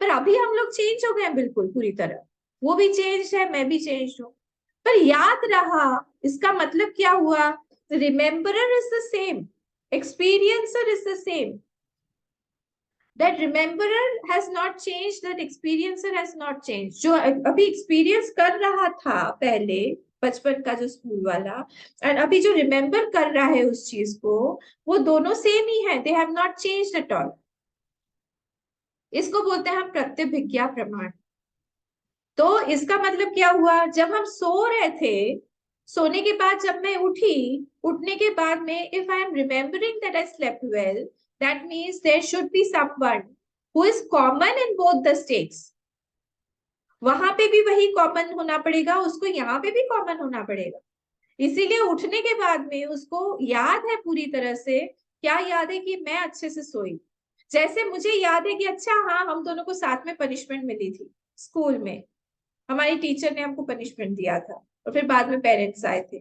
Speaker 1: पर अभी हम लोग चेंज हो गए हैं बिल्कुल पूरी तरह, वो भी चेंज है, मैं भी चेंज हूँ, पर याद रहा। इसका मतलब क्या हुआ? Rememberer is the same, experiencer is the same. That rememberer has not changed, that experiencer has not changed. जो अभी एक्सपीरियंस कर रहा था पहले, बचपन का जो स्कूल वाला, और अभी जो रिमेम्बर कर रहा है उस चीज को, वो दोनों सेम ही है, they have not changed at all. इसको बोलते हैं हम प्रत्यभिज्ञा प्रमाण। तो इसका मतलब क्या हुआ? जब हम सो रहे थे, सोने के बाद जब मैं उठी, उठने के बाद में if I am remembering that I slept well, that means there should be someone who is common in both the states. वहां पे भी वही कॉमन होना पड़ेगा, उसको यहाँ पे भी कॉमन होना पड़ेगा। इसीलिए उठने के बाद में उसको याद है पूरी तरह से, क्या याद है? कि मैं अच्छे से सोई। जैसे मुझे याद है कि अच्छा हाँ, हम दोनों को साथ में पनिशमेंट मिली थी स्कूल में, हमारी टीचर ने हमको पनिशमेंट दिया था, और फिर बाद में पेरेंट्स आए थे,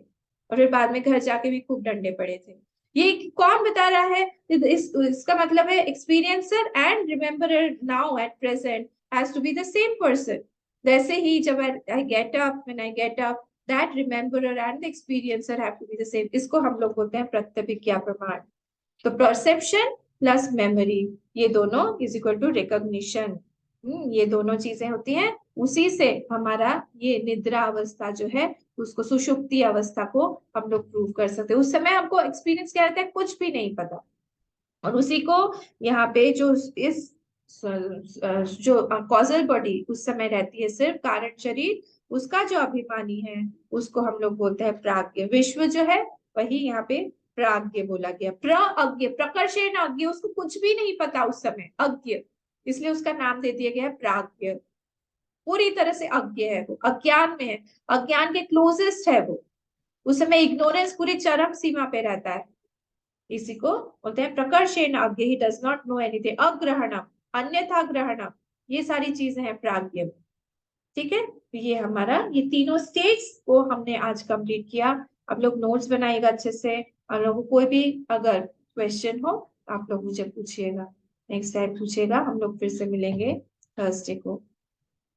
Speaker 1: और फिर बाद में घर जाके भी खूब डंडे पड़े थे। ये कौन बता रहा है? इसका मतलब है experiencer and rememberer now at present has to be the same person. वैसे ही जब I get up, when I get up, that rememberer and the experiencer have to be the same. इसको हम लोग बोलते हैं प्रत्यभिज्ञा प्रमाण। तो परसेप्शन प्लस मेमोरी, ये दोनों इज इक्वल टू रिकॉग्निशन। ये दोनों चीजें होती हैं, उसी से हमारा ये निद्रा अवस्था जो है, उसको सुषुप्ति अवस्था को हम लोग प्रूव कर सकते हैं। उस समय हमको एक्सपीरियंस क्या रहता है? कुछ भी नहीं पता। और उसी को यहाँ पे जो इस जो कॉजल बॉडी उस समय रहती है, सिर्फ कारण शरीर, उसका जो अभिमानी है उसको हम लोग बोलते हैं प्राज्ञ। विश्व जो है वही यहाँ पे प्राज्ञ बोला गया। प्रअज्ञ, प्रकर्षण अज्ञ, उसको कुछ भी नहीं पता उस समय, अज्ञ, इसलिए उसका नाम दे दिया गया है प्राज्ञ। पूरी तरह से अज्ञ है वो, अज्ञान में है, अज्ञान के क्लोजेस्ट है वो। उस समय इग्नोरेंस पूरी चरम सीमा पे रहता है। इसी को बोलते हैं प्रकर्षेण अज्ञ, he does not know anything. अग्रहणम, अन्यथा ग्रहणम, ये सारी चीजें हैं प्राज्ञ। ठीक है, तो ये हमारा ये तीनों स्टेट्स को हमने आज कंप्लीट किया। आप लोग नोट्स बनाइएगा अच्छे से, और लोगों को कोई भी अगर क्वेश्चन हो आप लोग मुझे पूछिएगा, नेक्स्ट टाइम पूछिएगा। हम लोग फिर से मिलेंगे थर्सडे को,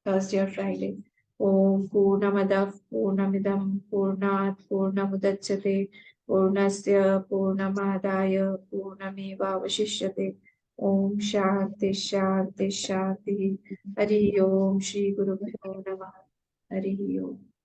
Speaker 1: थर्सडे और फ्राइडे। ओम पूर्णमदः पूर्णमिदं पूर्णात् पूर्णमुदच्यते पूर्णस्य पूर्णमादाय पूर्णमेवावशिष्यते। ओम शांति शांति शांति। हरि ओम। श्री गुरुभ्यो नमः। हरि ओम।